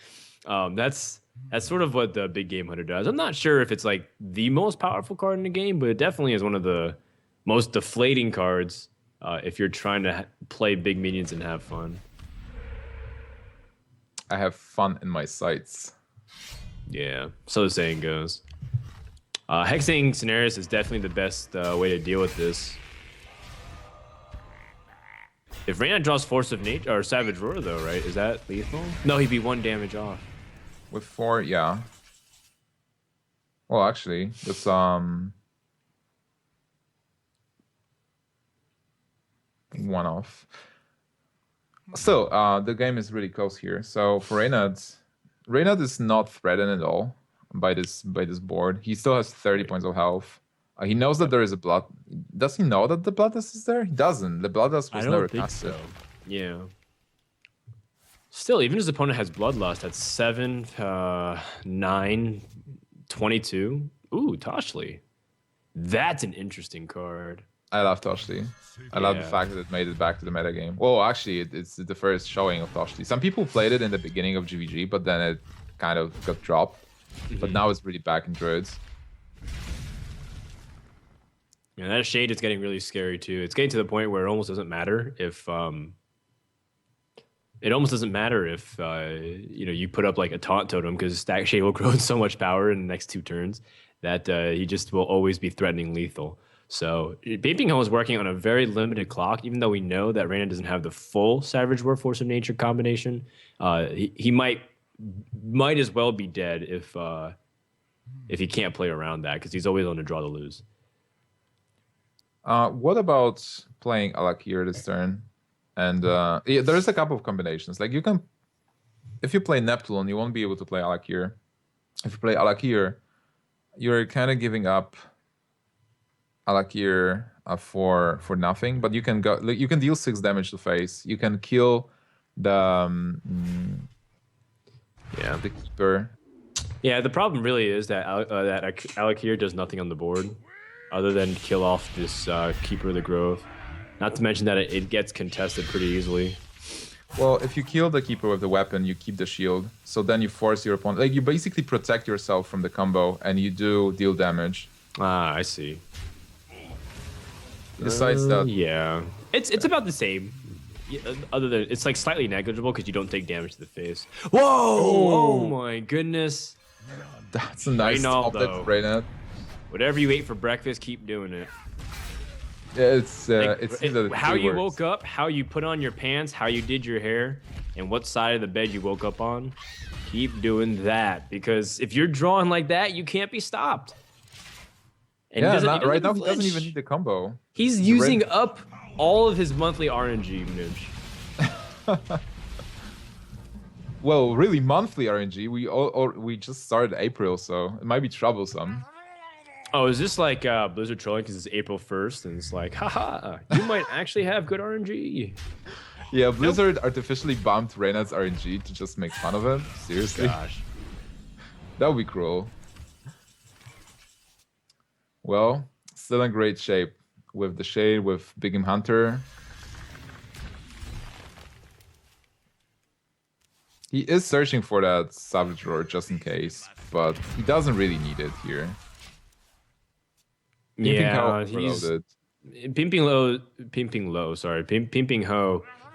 That's sort of what the Big Game Hunter does. I'm not sure if it's like the most powerful card in the game, but it definitely is one of the most deflating cards if you're trying to play big minions and have fun. I have fun in my sights. Yeah, so the saying goes. Hexing Scenarius is definitely the best way to deal with this. If Reynad draws Force of Nature or Savage Roar, though, right? Is that lethal? No, he'd be 1 damage off. With 4, yeah. Well, actually, it's 1 off. Still, the game is really close here. So for Reynad is not threatened at all by this board. He still has 30 points of health. He knows that there is a blood. Does he know that the Bloodlust is there? He doesn't. The Bloodlust I was don't never think casted. so. Yeah. Still, even his opponent has Bloodlust at 7, 9, 22. Ooh, Toshli. That's an interesting card. I love Toshli. I love the Yeah. fact that it made it back to the metagame. Well, actually, it's the first showing of Toshli. Some people played it in the beginning of GVG, but then it kind of got dropped. But now it's really back in Druids. Yeah, that shade is getting really scary too. It's getting to the point where it almost doesn't matter if you put up like a taunt totem because Stack Shade will grow in so much power in the next 2 turns that he just will always be threatening lethal. So Pinpingho is working on a very limited clock, even though we know that Reynad doesn't have the full Savage War Force of Nature combination. He might as well be dead if he can't play around that because he's always on a draw to lose. What about playing Alakir this turn? And yeah, there's a couple of combinations. Like if you play Neptune, you won't be able to play Alakir. If you play Alakir, you're kind of giving up Alakir for nothing. But you can you can deal 6 damage to face. You can kill the the keeper. Yeah, the problem really is that Alakir does nothing on the board other than kill off this Keeper of the Grove. Not to mention that it gets contested pretty easily. Well, if you kill the Keeper with the weapon, you keep the shield. So then you force your opponent. Like, you basically protect yourself from the combo, and you do deal damage. Ah, I see. Besides that... Yeah. It's about the same. Yeah, other than it's like slightly negligible because you don't take damage to the face. Whoa! Oh my goodness. That's a nice top deck, Reynad. Whatever you ate for breakfast, keep doing it. Yeah, it seems that how you works. woke up, how you put on your pants, how you did your hair, and what side of the bed you woke up on. Keep doing that because if you're drawing like that, you can't be stopped. And Yeah, he doesn't right now he flinch. doesn't even need the combo. He's using up all of his monthly RNG, Nooch. Well, really monthly RNG. We just started April, so it might be troublesome. Oh, is this like Blizzard trolling because it's April 1st and it's like, haha, you might actually have good RNG. Yeah, Blizzard artificially bumped Reynad's RNG to just make fun of him. Seriously? Gosh. That would be cruel. Well, still in great shape with the Shade, with Big Game Hunter. He is searching for that Savage Roar just in case, but he doesn't really need it here. Yeah, he's Pinpingho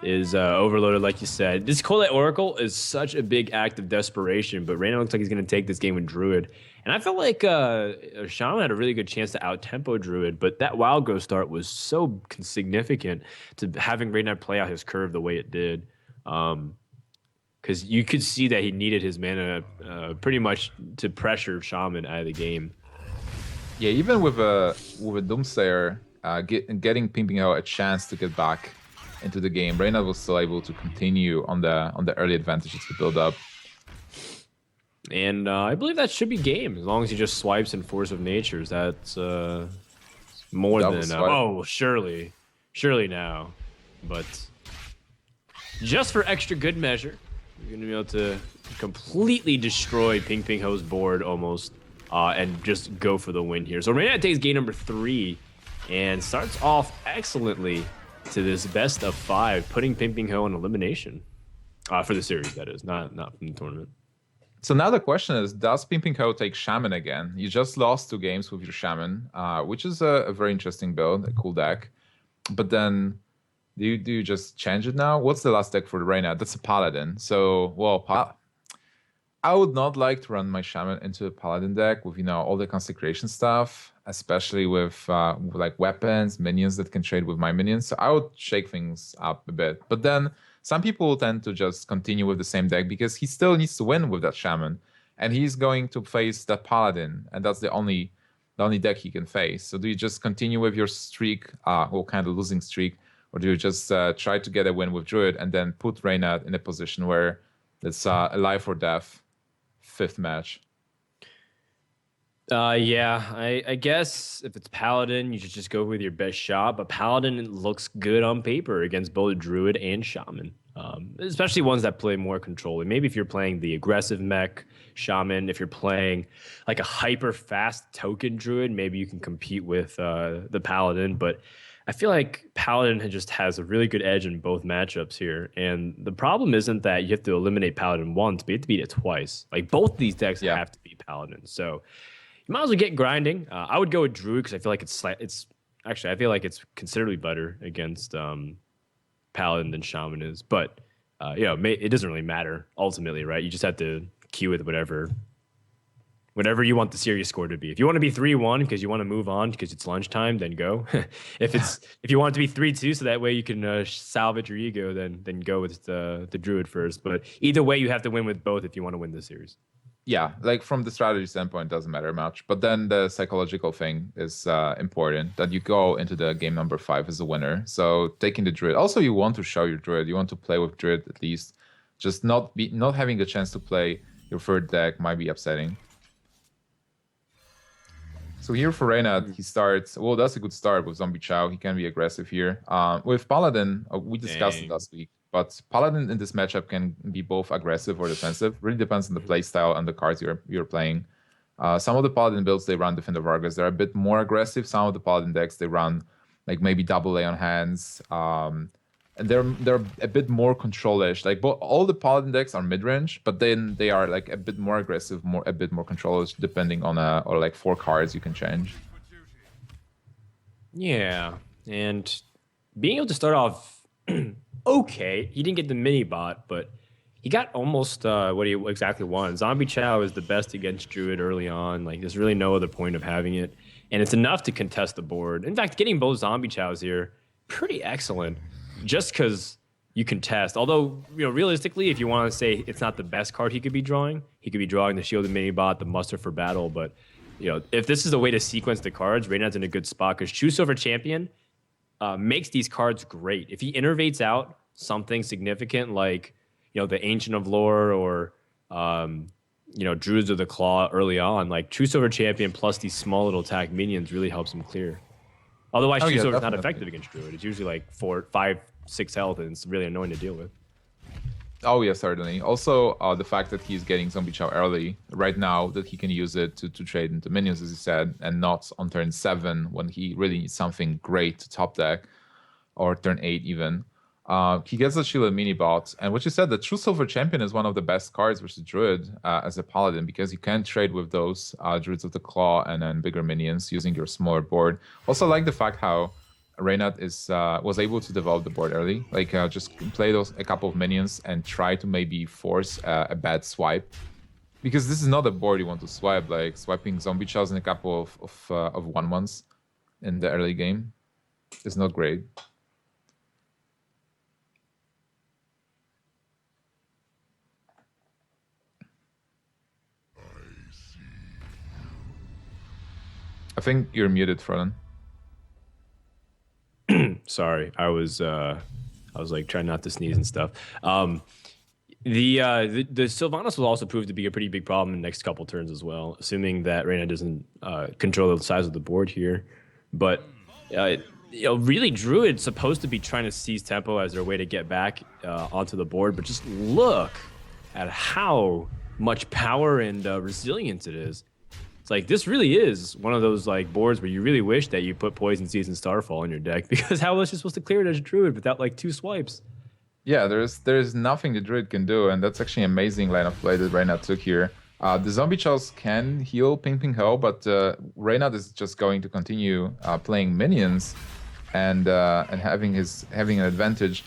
is overloaded, like you said. This Colette Oracle is such a big act of desperation, but Reynad looks like he's going to take this game with Druid. And I felt like Shaman had a really good chance to out-tempo Druid, but that Wild Growth start was so significant to having Reynad play out his curve the way it did. Because you could see that he needed his mana pretty much to pressure Shaman out of the game. Yeah, even with a Doomsayer getting Pinpingho a chance to get back into the game, Reynad was still able to continue on the early advantages to build up. And I believe that should be game as long as he just swipes in Force of Natures. That's more than enough. Oh, surely now, but just for extra good measure, you're gonna be able to completely destroy Pinpingho's board almost. And just go for the win here. So Reynad takes game number 3 and starts off excellently to this best of 5, putting Pinpingho on elimination for the series. That is not from the tournament. So now the question is, does Pinpingho take Shaman again? You just lost 2 games with your Shaman, which is a very interesting build, a cool deck. But then, do you just change it now? What's the last deck for the Reynad? That's a Paladin. So, well, I would not like to run my Shaman into a Paladin deck with, all the consecration stuff, especially with like weapons, minions that can trade with my minions. So I would shake things up a bit. But then some people tend to just continue with the same deck because he still needs to win with that Shaman. And he's going to face that Paladin, and that's the only deck he can face. So do you just continue with your streak, or kind of losing streak, or do you just try to get a win with Druid and then put Reynad in a position where it's a life or death 5th match? Yeah, I guess if it's Paladin, you should just go with your best shot. But Paladin looks good on paper against both Druid and Shaman, especially ones that play more control. And maybe if you're playing the aggressive mech Shaman, if you're playing like a hyper fast token Druid, maybe you can compete with the Paladin. But I feel like Paladin just has a really good edge in both matchups here. And the problem isn't that you have to eliminate Paladin once, but you have to beat it twice. Like both these decks Yeah. have to beat Paladin. So you might as well get grinding. I would go with Druid because I feel like it's actually I feel like it's considerably better against Paladin than Shaman is. But it doesn't really matter ultimately, right? You just have to queue with whatever you want the series score to be. If you want to be 3-1 because you want to move on because it's lunchtime, then go. If you want it to be 3-2 so that way you can salvage your ego, then go with the Druid first. But either way, you have to win with both if you want to win the series. Yeah, like from the strategy standpoint, it doesn't matter much. But then the psychological thing is important, that you go into the game number 5 as a winner. So taking the Druid. Also, you want to show your Druid. You want to play with Druid at least. Just not having a chance to play your third deck might be upsetting. So here for Reynad, he starts. Well, that's a good start with Zombie Chow. He can be aggressive here. With Paladin, we discussed it last week. But Paladin in this matchup can be both aggressive or defensive. Really depends on the playstyle and the cards you're playing. Some of the Paladin builds, they run Defender Vargas. They're a bit more aggressive. Some of the Paladin decks, they run like maybe double A on hands. And they're a bit more control-ish. Like all the Paladin decks are mid-range, but then they are like a bit more aggressive, a bit more control-ish, depending on or like 4 cards you can change. Yeah, and being able to start off okay, he didn't get the mini bot, but he got almost what he exactly wanted. Zombie Chow is the best against Druid early on. Like, there's really no other point of having it, and it's enough to contest the board. In fact, getting both Zombie Chows here, pretty excellent, just because you contest. Although, realistically, if you want to say it's not the best card he could be drawing the Shielded Mini Bot, the Muster for Battle, but if this is a way to sequence the cards, Reynad's in a good spot because True Silver Champion makes these cards great. If he innervates out something significant like, the Ancient of Lore or, Druids of the Claw early on, like True Silver Champion plus these small little attack minions really helps him clear. Otherwise, True Silver's not effective against Druid. It's usually like 4, 5, 6 health, and it's really annoying to deal with. Oh, yeah, certainly. Also, the fact that he's getting Zombie Chow early right now, that he can use it to trade into minions, as you said, and not on turn 7 when he really needs something great to top deck, or turn 8 even. He gets a Shielded Mini Bot, and what you said, the True Silver Champion is one of the best cards versus Druid as a Paladin, because you can trade with those Druids of the Claw and then bigger minions using your smaller board. Also, I like the fact how Reynad was able to develop the board early, like just play a couple of minions and try to maybe force a bad swipe, because this is not a board you want to swipe. Like swiping Zombie Chows and a couple of 1/1s in the early game is not great. I think you're muted, Froden. Sorry, I was like trying not to sneeze and stuff. The Sylvanas will also prove to be a pretty big problem in the next couple turns as well, assuming that Reynad doesn't control the size of the board here. But really, Druid's supposed to be trying to seize tempo as their way to get back onto the board. But just look at how much power and resilience it is. It's like, this really is one of those like boards where you really wish that you put Poison Seeds and Starfall in your deck, because how else are you supposed to clear it as a Druid without like 2 swipes? Yeah, there's nothing the Druid can do, and that's actually an amazing line of play that Reynad took here. The Zombie Chows can heal Pinpingho, but Reynad is just going to continue playing minions and having an advantage.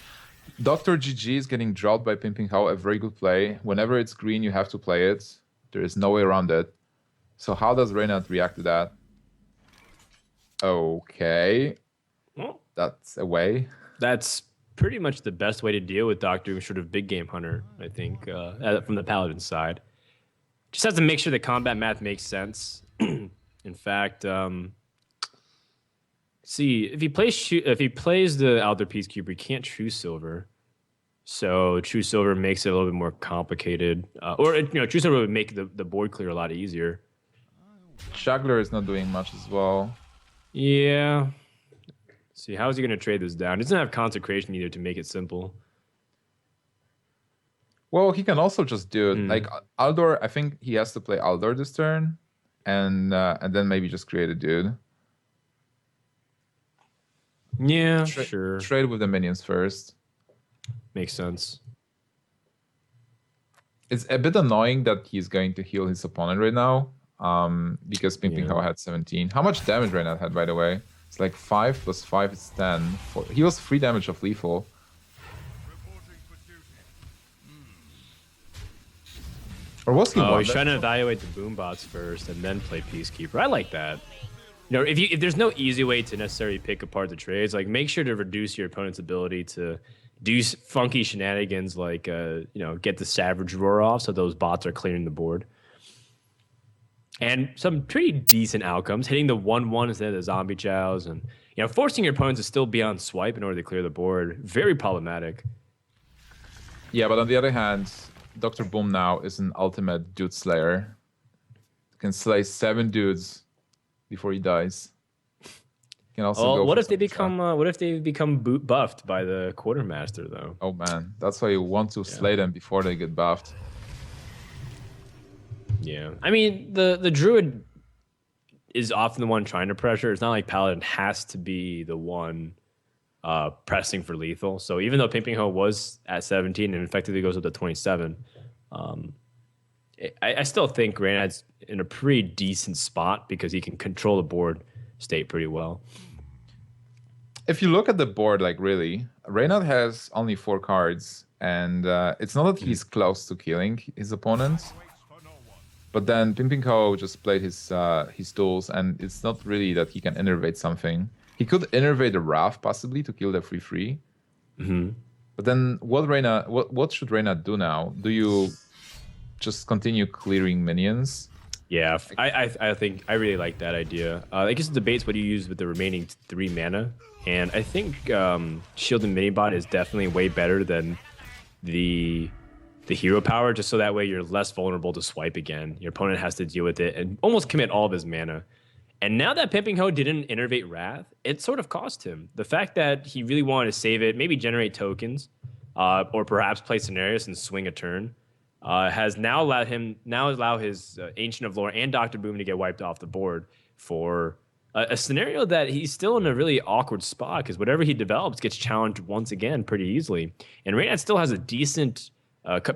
Dr. GG is getting dropped by Pinpingho, a very good play. Whenever it's green, you have to play it. There is no way around it. So how does Reynad react to that? Okay. Well, That's a way. that's pretty much the best way to deal with Doctor sort of big game hunter, I think, from the Paladin side. Just has to make sure the combat math makes sense. In fact, see, if he plays the Alder Peacekeeper, he can't True Silver. So True Silver makes it a little bit more complicated. True Silver would make the board clear a lot easier. Juggler is not doing much as well. Yeah. See, how is he going to trade this down? He doesn't have consecration either to make it simple. Well, he can also just do it. Like Aldor, I think he has to play Aldor this turn, and then maybe just create a dude. Yeah, sure. Trade with the minions first. Makes sense. It's a bit annoying that he's going to heal his opponent right now, because Pinpingho had 17. How much damage Reynad had, by the way? It's like 5 plus 5 is 10. He was 3 damage of lethal. Or was he? Oh, he's trying to evaluate the boom bots first and then play Peacekeeper. I like that. You know, if there's no easy way to necessarily pick apart the trades, like make sure to reduce your opponent's ability to do funky shenanigans, like get the Savage Roar off, so those bots are clearing the board. And some pretty decent outcomes, hitting the 1/1 instead of the zombie chows, and forcing your opponents to still be on swipe in order to clear the board. Very problematic. Yeah, but on the other hand, Dr. Boom now is an ultimate dude slayer. Can slay 7 dudes before he dies. Can also go what if they become buffed by the quartermaster though? Oh man, that's why you want to slay them before they get buffed. Yeah, I mean the druid is often the one trying to pressure. It's not like paladin has to be the one pressing for lethal. So even though Pinpingho was at 17 and effectively goes up to 27, I still think Reynad's in a pretty decent spot because he can control the board state pretty well. If you look at the board, like really, Reynad has only 4 cards, and it's not that he's close to killing his opponents. But then Pinpingho just played his tools, and it's not really that he can innervate something. He could innervate the Wrath possibly to kill the 3/3. But then what should Reynad do now? Do you just continue clearing minions? Yeah, I think I really like that idea. I guess it debates what you use with the remaining 3 mana, and I think Shield and Minibot is definitely way better than the hero power, just so that way you're less vulnerable to swipe again. Your opponent has to deal with it and almost commit all of his mana. And now that Pinpingho didn't innervate Wrath, it sort of cost him. The fact that he really wanted to save it, maybe generate tokens, or perhaps play Scenarios and swing a turn, has now allowed his Ancient of Lore and Dr. Boom to get wiped off the board for a scenario that he's still in a really awkward spot because whatever he develops gets challenged once again pretty easily. And Reynad still has a decent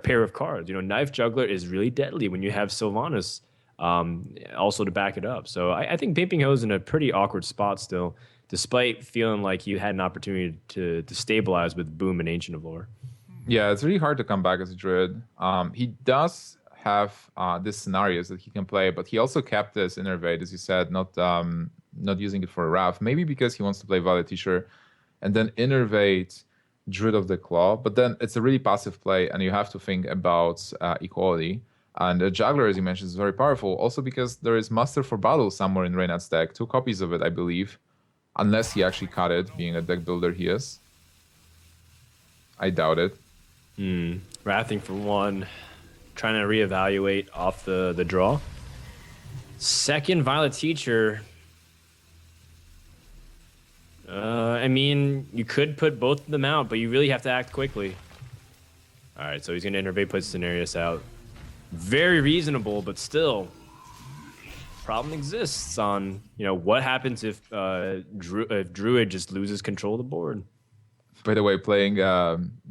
pair of cards. Knife Juggler is really deadly when you have Sylvanas also to back it up. So I think Pinpingho's in a pretty awkward spot still, despite feeling like he had an opportunity to stabilize with Boom and Ancient of Lore. Yeah, it's really hard to come back as a druid. He does have these scenarios that he can play, but he also kept this innervate, as you said, not using it for a Wrath. Maybe because he wants to play Violet Teacher and then innervate Druid of the Claw. But then it's a really passive play, and you have to think about equality. And the Juggler, as you mentioned, is very powerful. Also because there is Master for Battle somewhere in Reynad's deck. 2 copies of it, I believe. Unless he actually cut it, being a deck builder he is. I doubt it. Wrathing for 1. Trying to reevaluate off the draw. Second Violet Teacher. I mean, you could put both of them out, but you really have to act quickly. All right, so he's going to innervate, put Scenarios out. Very reasonable, but still, problem exists on what happens if Druid just loses control of the board. By the way, playing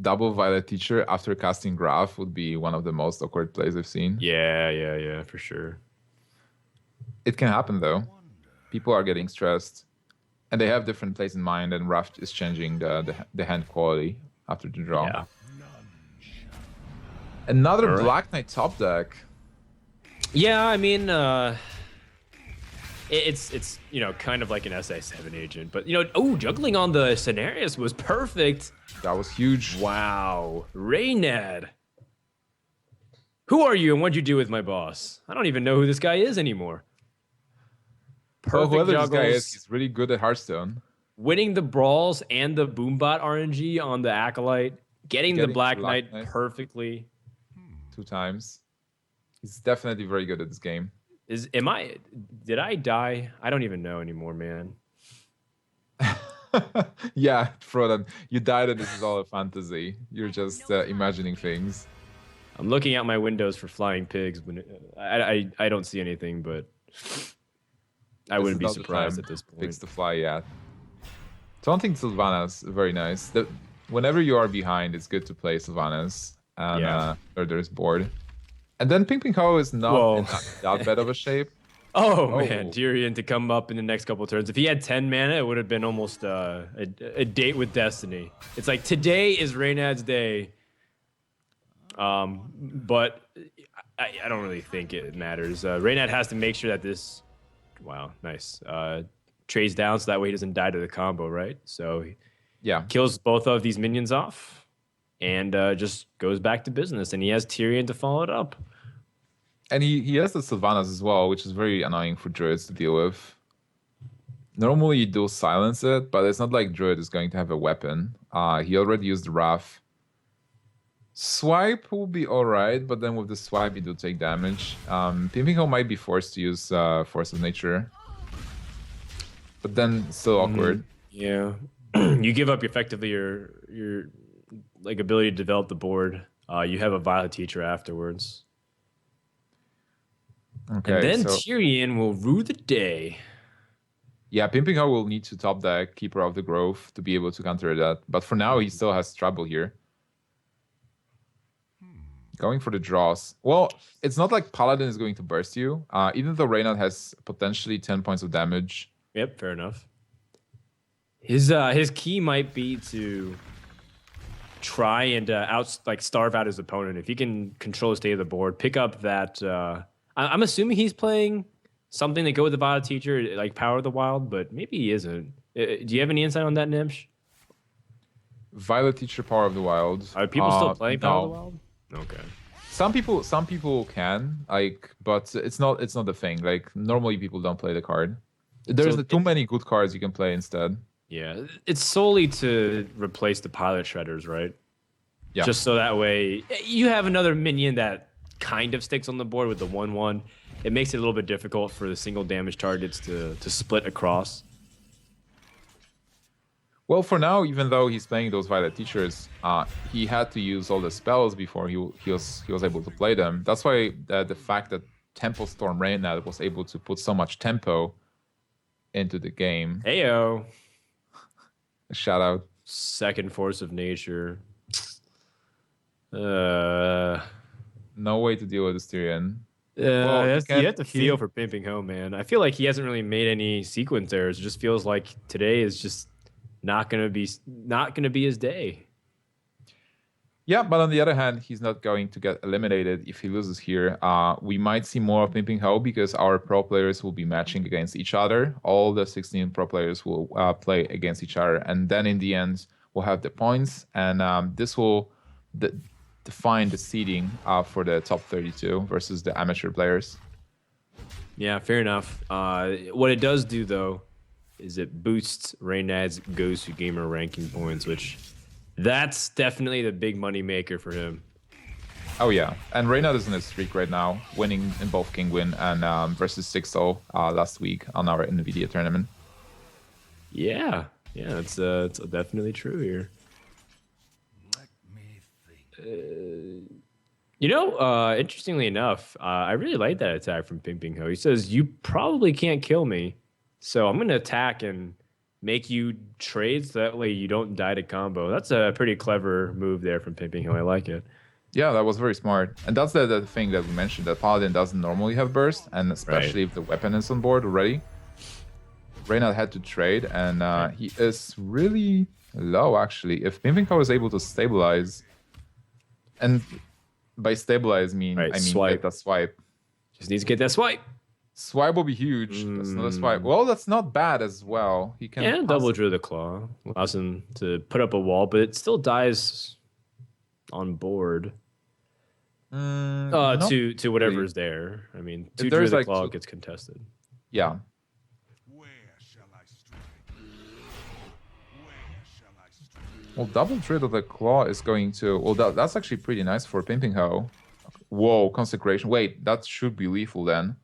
double Violet Teacher after casting Graph would be one of the most awkward plays I've seen. Yeah, for sure. It can happen though. People are getting stressed, and they have different plays in mind, and Raft is changing the hand quality after the draw. Yeah. Another Black Knight top deck. Yeah, I mean, it's kind of like an SA7 agent, but juggling on the Scenarios was perfect. That was huge. Wow, Reynad. Who are you and what'd you do with my boss? I don't even know who this guy is anymore. Perfect whoever juggles, this guy is, he's really good at Hearthstone. winning the brawls and the Boombot RNG on the Acolyte, getting the Black Knight perfectly. 2 times. He's definitely very good at this game. Did I die? I don't even know anymore, man. Yeah, Frodan, you died and this is all a fantasy. You're just imagining things. I'm looking out my windows for flying pigs. I don't see anything, but I This wouldn't is be not the surprised time. at this point. Pigs to fly yet. Taunting Sylvanas, very nice. Whenever you are behind, it's good to play Sylvanas. And Yeah. there's board. And then Pinpingho is not Whoa. in that bad of a shape. Oh, Oh. man, Tyrion to come up in the next couple turns. If he had 10 mana, it would have been almost a date with destiny. It's like today is Reynad's day. But I don't really think it matters. Reynad has to make sure that this, wow, nice, trades down so that way he doesn't die to the combo, right? So he Yeah. kills both of these minions off and just goes back to business. And he has Tyrion to follow it up. And he has the Sylvanas as well, which is very annoying for Druids to deal with. Normally you do silence it, but it's not like Druid is going to have a weapon. He already used the Wrath. Swipe will be alright, but then with the swipe you do take damage. Pinpingho might be forced to use Force of Nature. But then still awkward. Yeah. You give up effectively your like ability to develop the board. You have a Violet Teacher afterwards. Okay, And then so Tyrion will rue the day. yeah, Pinpingho will need to top deck Keeper of the Grove to be able to counter that. But for now, he still has trouble here. Going for the draws. Well, it's not like Paladin is going to burst you. Even though Reynad has potentially 10 points of damage. Yep, fair enough. His key might be to try and starve out his opponent. If he can control the state of the board, pick up that. I'm assuming he's playing something that go with the Violet Teacher, like Power of the Wild, but maybe he isn't. Do you have any insight on that, Nimsh? Violet Teacher, Power of the Wild. Are people still playing Power of the no. Wild? Okay. Some people can, like, but it's not the thing. Like, normally people don't play the card. There's too many good cards you can play instead. Yeah, it's solely to replace the Pilot Shredders, right? Yeah. Just so that way you have another minion that kind of sticks on the board with the 1/1. It makes it a little bit difficult for the single damage targets to split across. Well, for now, even though he's playing those Violet Teachers, he had to use all the spells before he was able to play them. That's why the fact that Temple Storm Reynad was able to put so much tempo into the game. Heyo. A shout out. Second Force of Nature. No way to deal with this Tyrion. Well, you can- have to feel for Pinpingho, man. I feel like he hasn't really made any sequence errors. It just feels like today is just not gonna be his day. Yeah, but on the other hand, he's not going to get eliminated if he loses here. We might see more of Pinpingho because our pro players will be matching against each other. All the 16 pro players will play against each other. And then in the end, we'll have the points. And this will define the seeding for the top 32 versus the amateur players. Yeah, fair enough. What it does do, though, is it boosts Reynad's Go-To Gamer ranking points, which that's definitely the big money maker for him. Oh, yeah. And Reynad is in a streak right now, winning in both King Win and versus 6-0 last week on our NVIDIA tournament. Yeah, it's definitely true here. Let me think. Interestingly enough, I really like that attack from Pinpingho. He says, you probably can't kill me, so I'm going to attack and make you trades so that way you don't die to combo. That's a pretty clever move there from Pinpingho. I like it. Yeah, that was very smart. And that's the thing that we mentioned, that Paladin doesn't normally have burst, and especially if the weapon is on board already. Reynad had to trade, and he is really low, actually. If Pinpingho is able to stabilize, and by stabilize, I mean swipe. get that swipe. Just needs to get that swipe. Swipe will be huge. That's not a swipe. Well, that's not bad as well. He can Double Drew the Claw. Allows him to put up a wall, but it still dies on board. To whatever's there. I mean, two Drew the Claw gets contested. Yeah. Where shall I strike? Where shall I strike? Well, double Dread of the Claw is going to... Well, that's actually pretty nice for Pinpingho. Whoa, Consecration. Wait, that should be lethal then.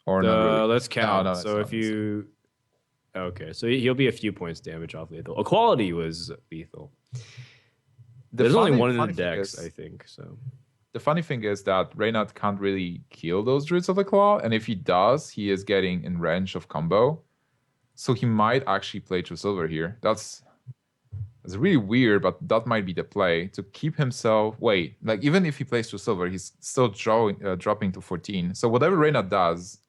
Or not really? Let's count. No, it's So not, if you, okay, so he'll be a few points damage off lethal. Equality was lethal. There's only one in the decks, I think. So the funny thing is that Reynad can't really kill those Druids of the Claw, and if he does, he is getting in range of combo. So he might actually play True Silver here. That's really weird, but that might be the play to keep himself. Wait, like even if he plays True Silver, he's still dropping to 14. So whatever Reynad does,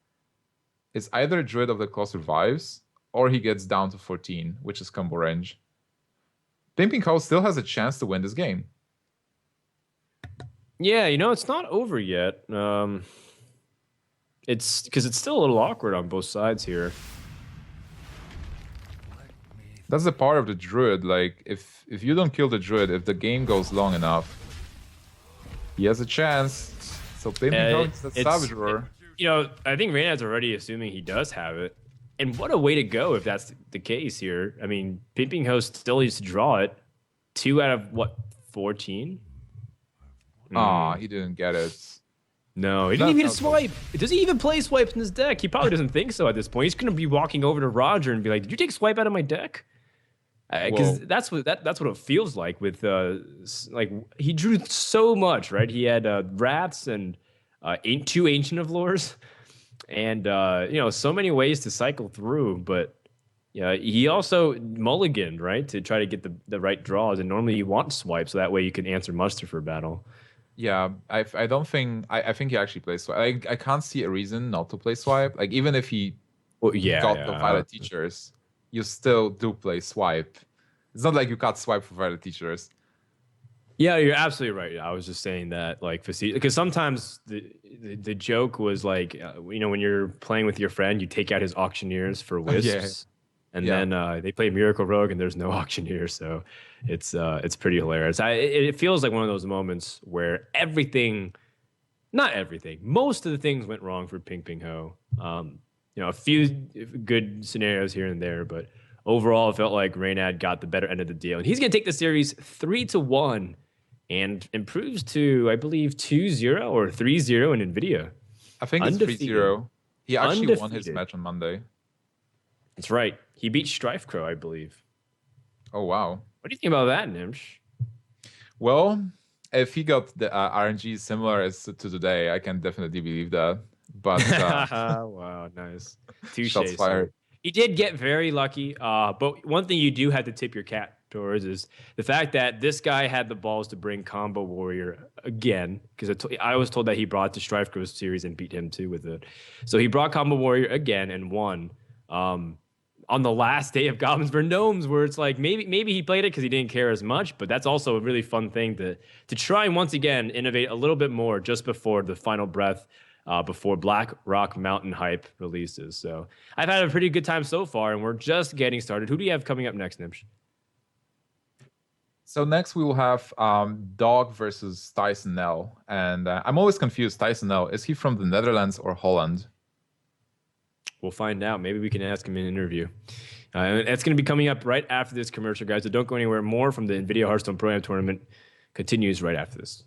is either Druid of the Claw survives or he gets down to 14, which is combo range. Pinpingho still has a chance to win this game. yeah, it's not over yet. It's because it's still a little awkward on both sides here. That's the part of the Druid. Like if you don't kill the Druid, if the game goes long enough, he has a chance. So Pinpingho is the Savage Roar. I think Reynad's already assuming he does have it. And what a way to go if that's the case here. I mean, Pinpingho still needs to draw it. 2 out of, 14? He didn't get it. No, he didn't even swipe. Does he even play swipes in his deck? He probably doesn't think so at this point. He's going to be walking over to Roger and be like, did you take swipe out of my deck? Because that's what it feels like with, he drew so much, right? He had Wraths and 2 Ancient of Lores. And, so many ways to cycle through, but he also mulliganed, right, to try to get the right draws. And normally you want swipe, so that way you can answer muster for battle. Yeah, I think he actually plays swipe. I can't see a reason not to play swipe. Like even if he got the Violet Teachers, you still do play swipe. It's not like you got swipe for Violet Teachers. Yeah, you're absolutely right. I was just saying that, like, because sometimes the joke was like, when you're playing with your friend, you take out his Auctioneers for Wisps, and then they play Miracle Rogue, and there's no Auctioneer, so it's pretty hilarious. It feels like one of those moments where not everything, most of the things went wrong for Pinpingho. A few good scenarios here and there, but overall, it felt like Reynad got the better end of the deal, and he's going to take the series 3-1. And improves to, I believe, 2-0 or 3-0 in NVIDIA. I think it's 3-0. He actually won his match on Monday. That's right. He beat Strife Crow, I believe. Oh, wow. What do you think about that, Nimsh? Well, if he got the RNG similar as to today, I can definitely believe that. But wow, nice. Touche. Shots fired. He did get very lucky. But one thing you do have to tip your cap towards is the fact that this guy had the balls to bring Combo Warrior again, because I was told that he brought the Strife Crow series and beat him too with it. So he brought Combo Warrior again and won on the last day of Goblins for Gnomes, where it's like maybe he played it because he didn't care as much, but that's also a really fun thing to try and once again innovate a little bit more just before the final breath. Before Black Rock Mountain Hype releases. So I've had a pretty good time so far, and we're just getting started. Who do you have coming up next, Nimsh? So next we will have Dog versus Tyson L. And I'm always confused. Tyson L, is he from the Netherlands or Holland? We'll find out. Maybe we can ask him in an interview. It's going to be coming up right after this commercial, guys. So don't go anywhere. More from the NVIDIA Hearthstone Pro-Am Tournament continues right after this.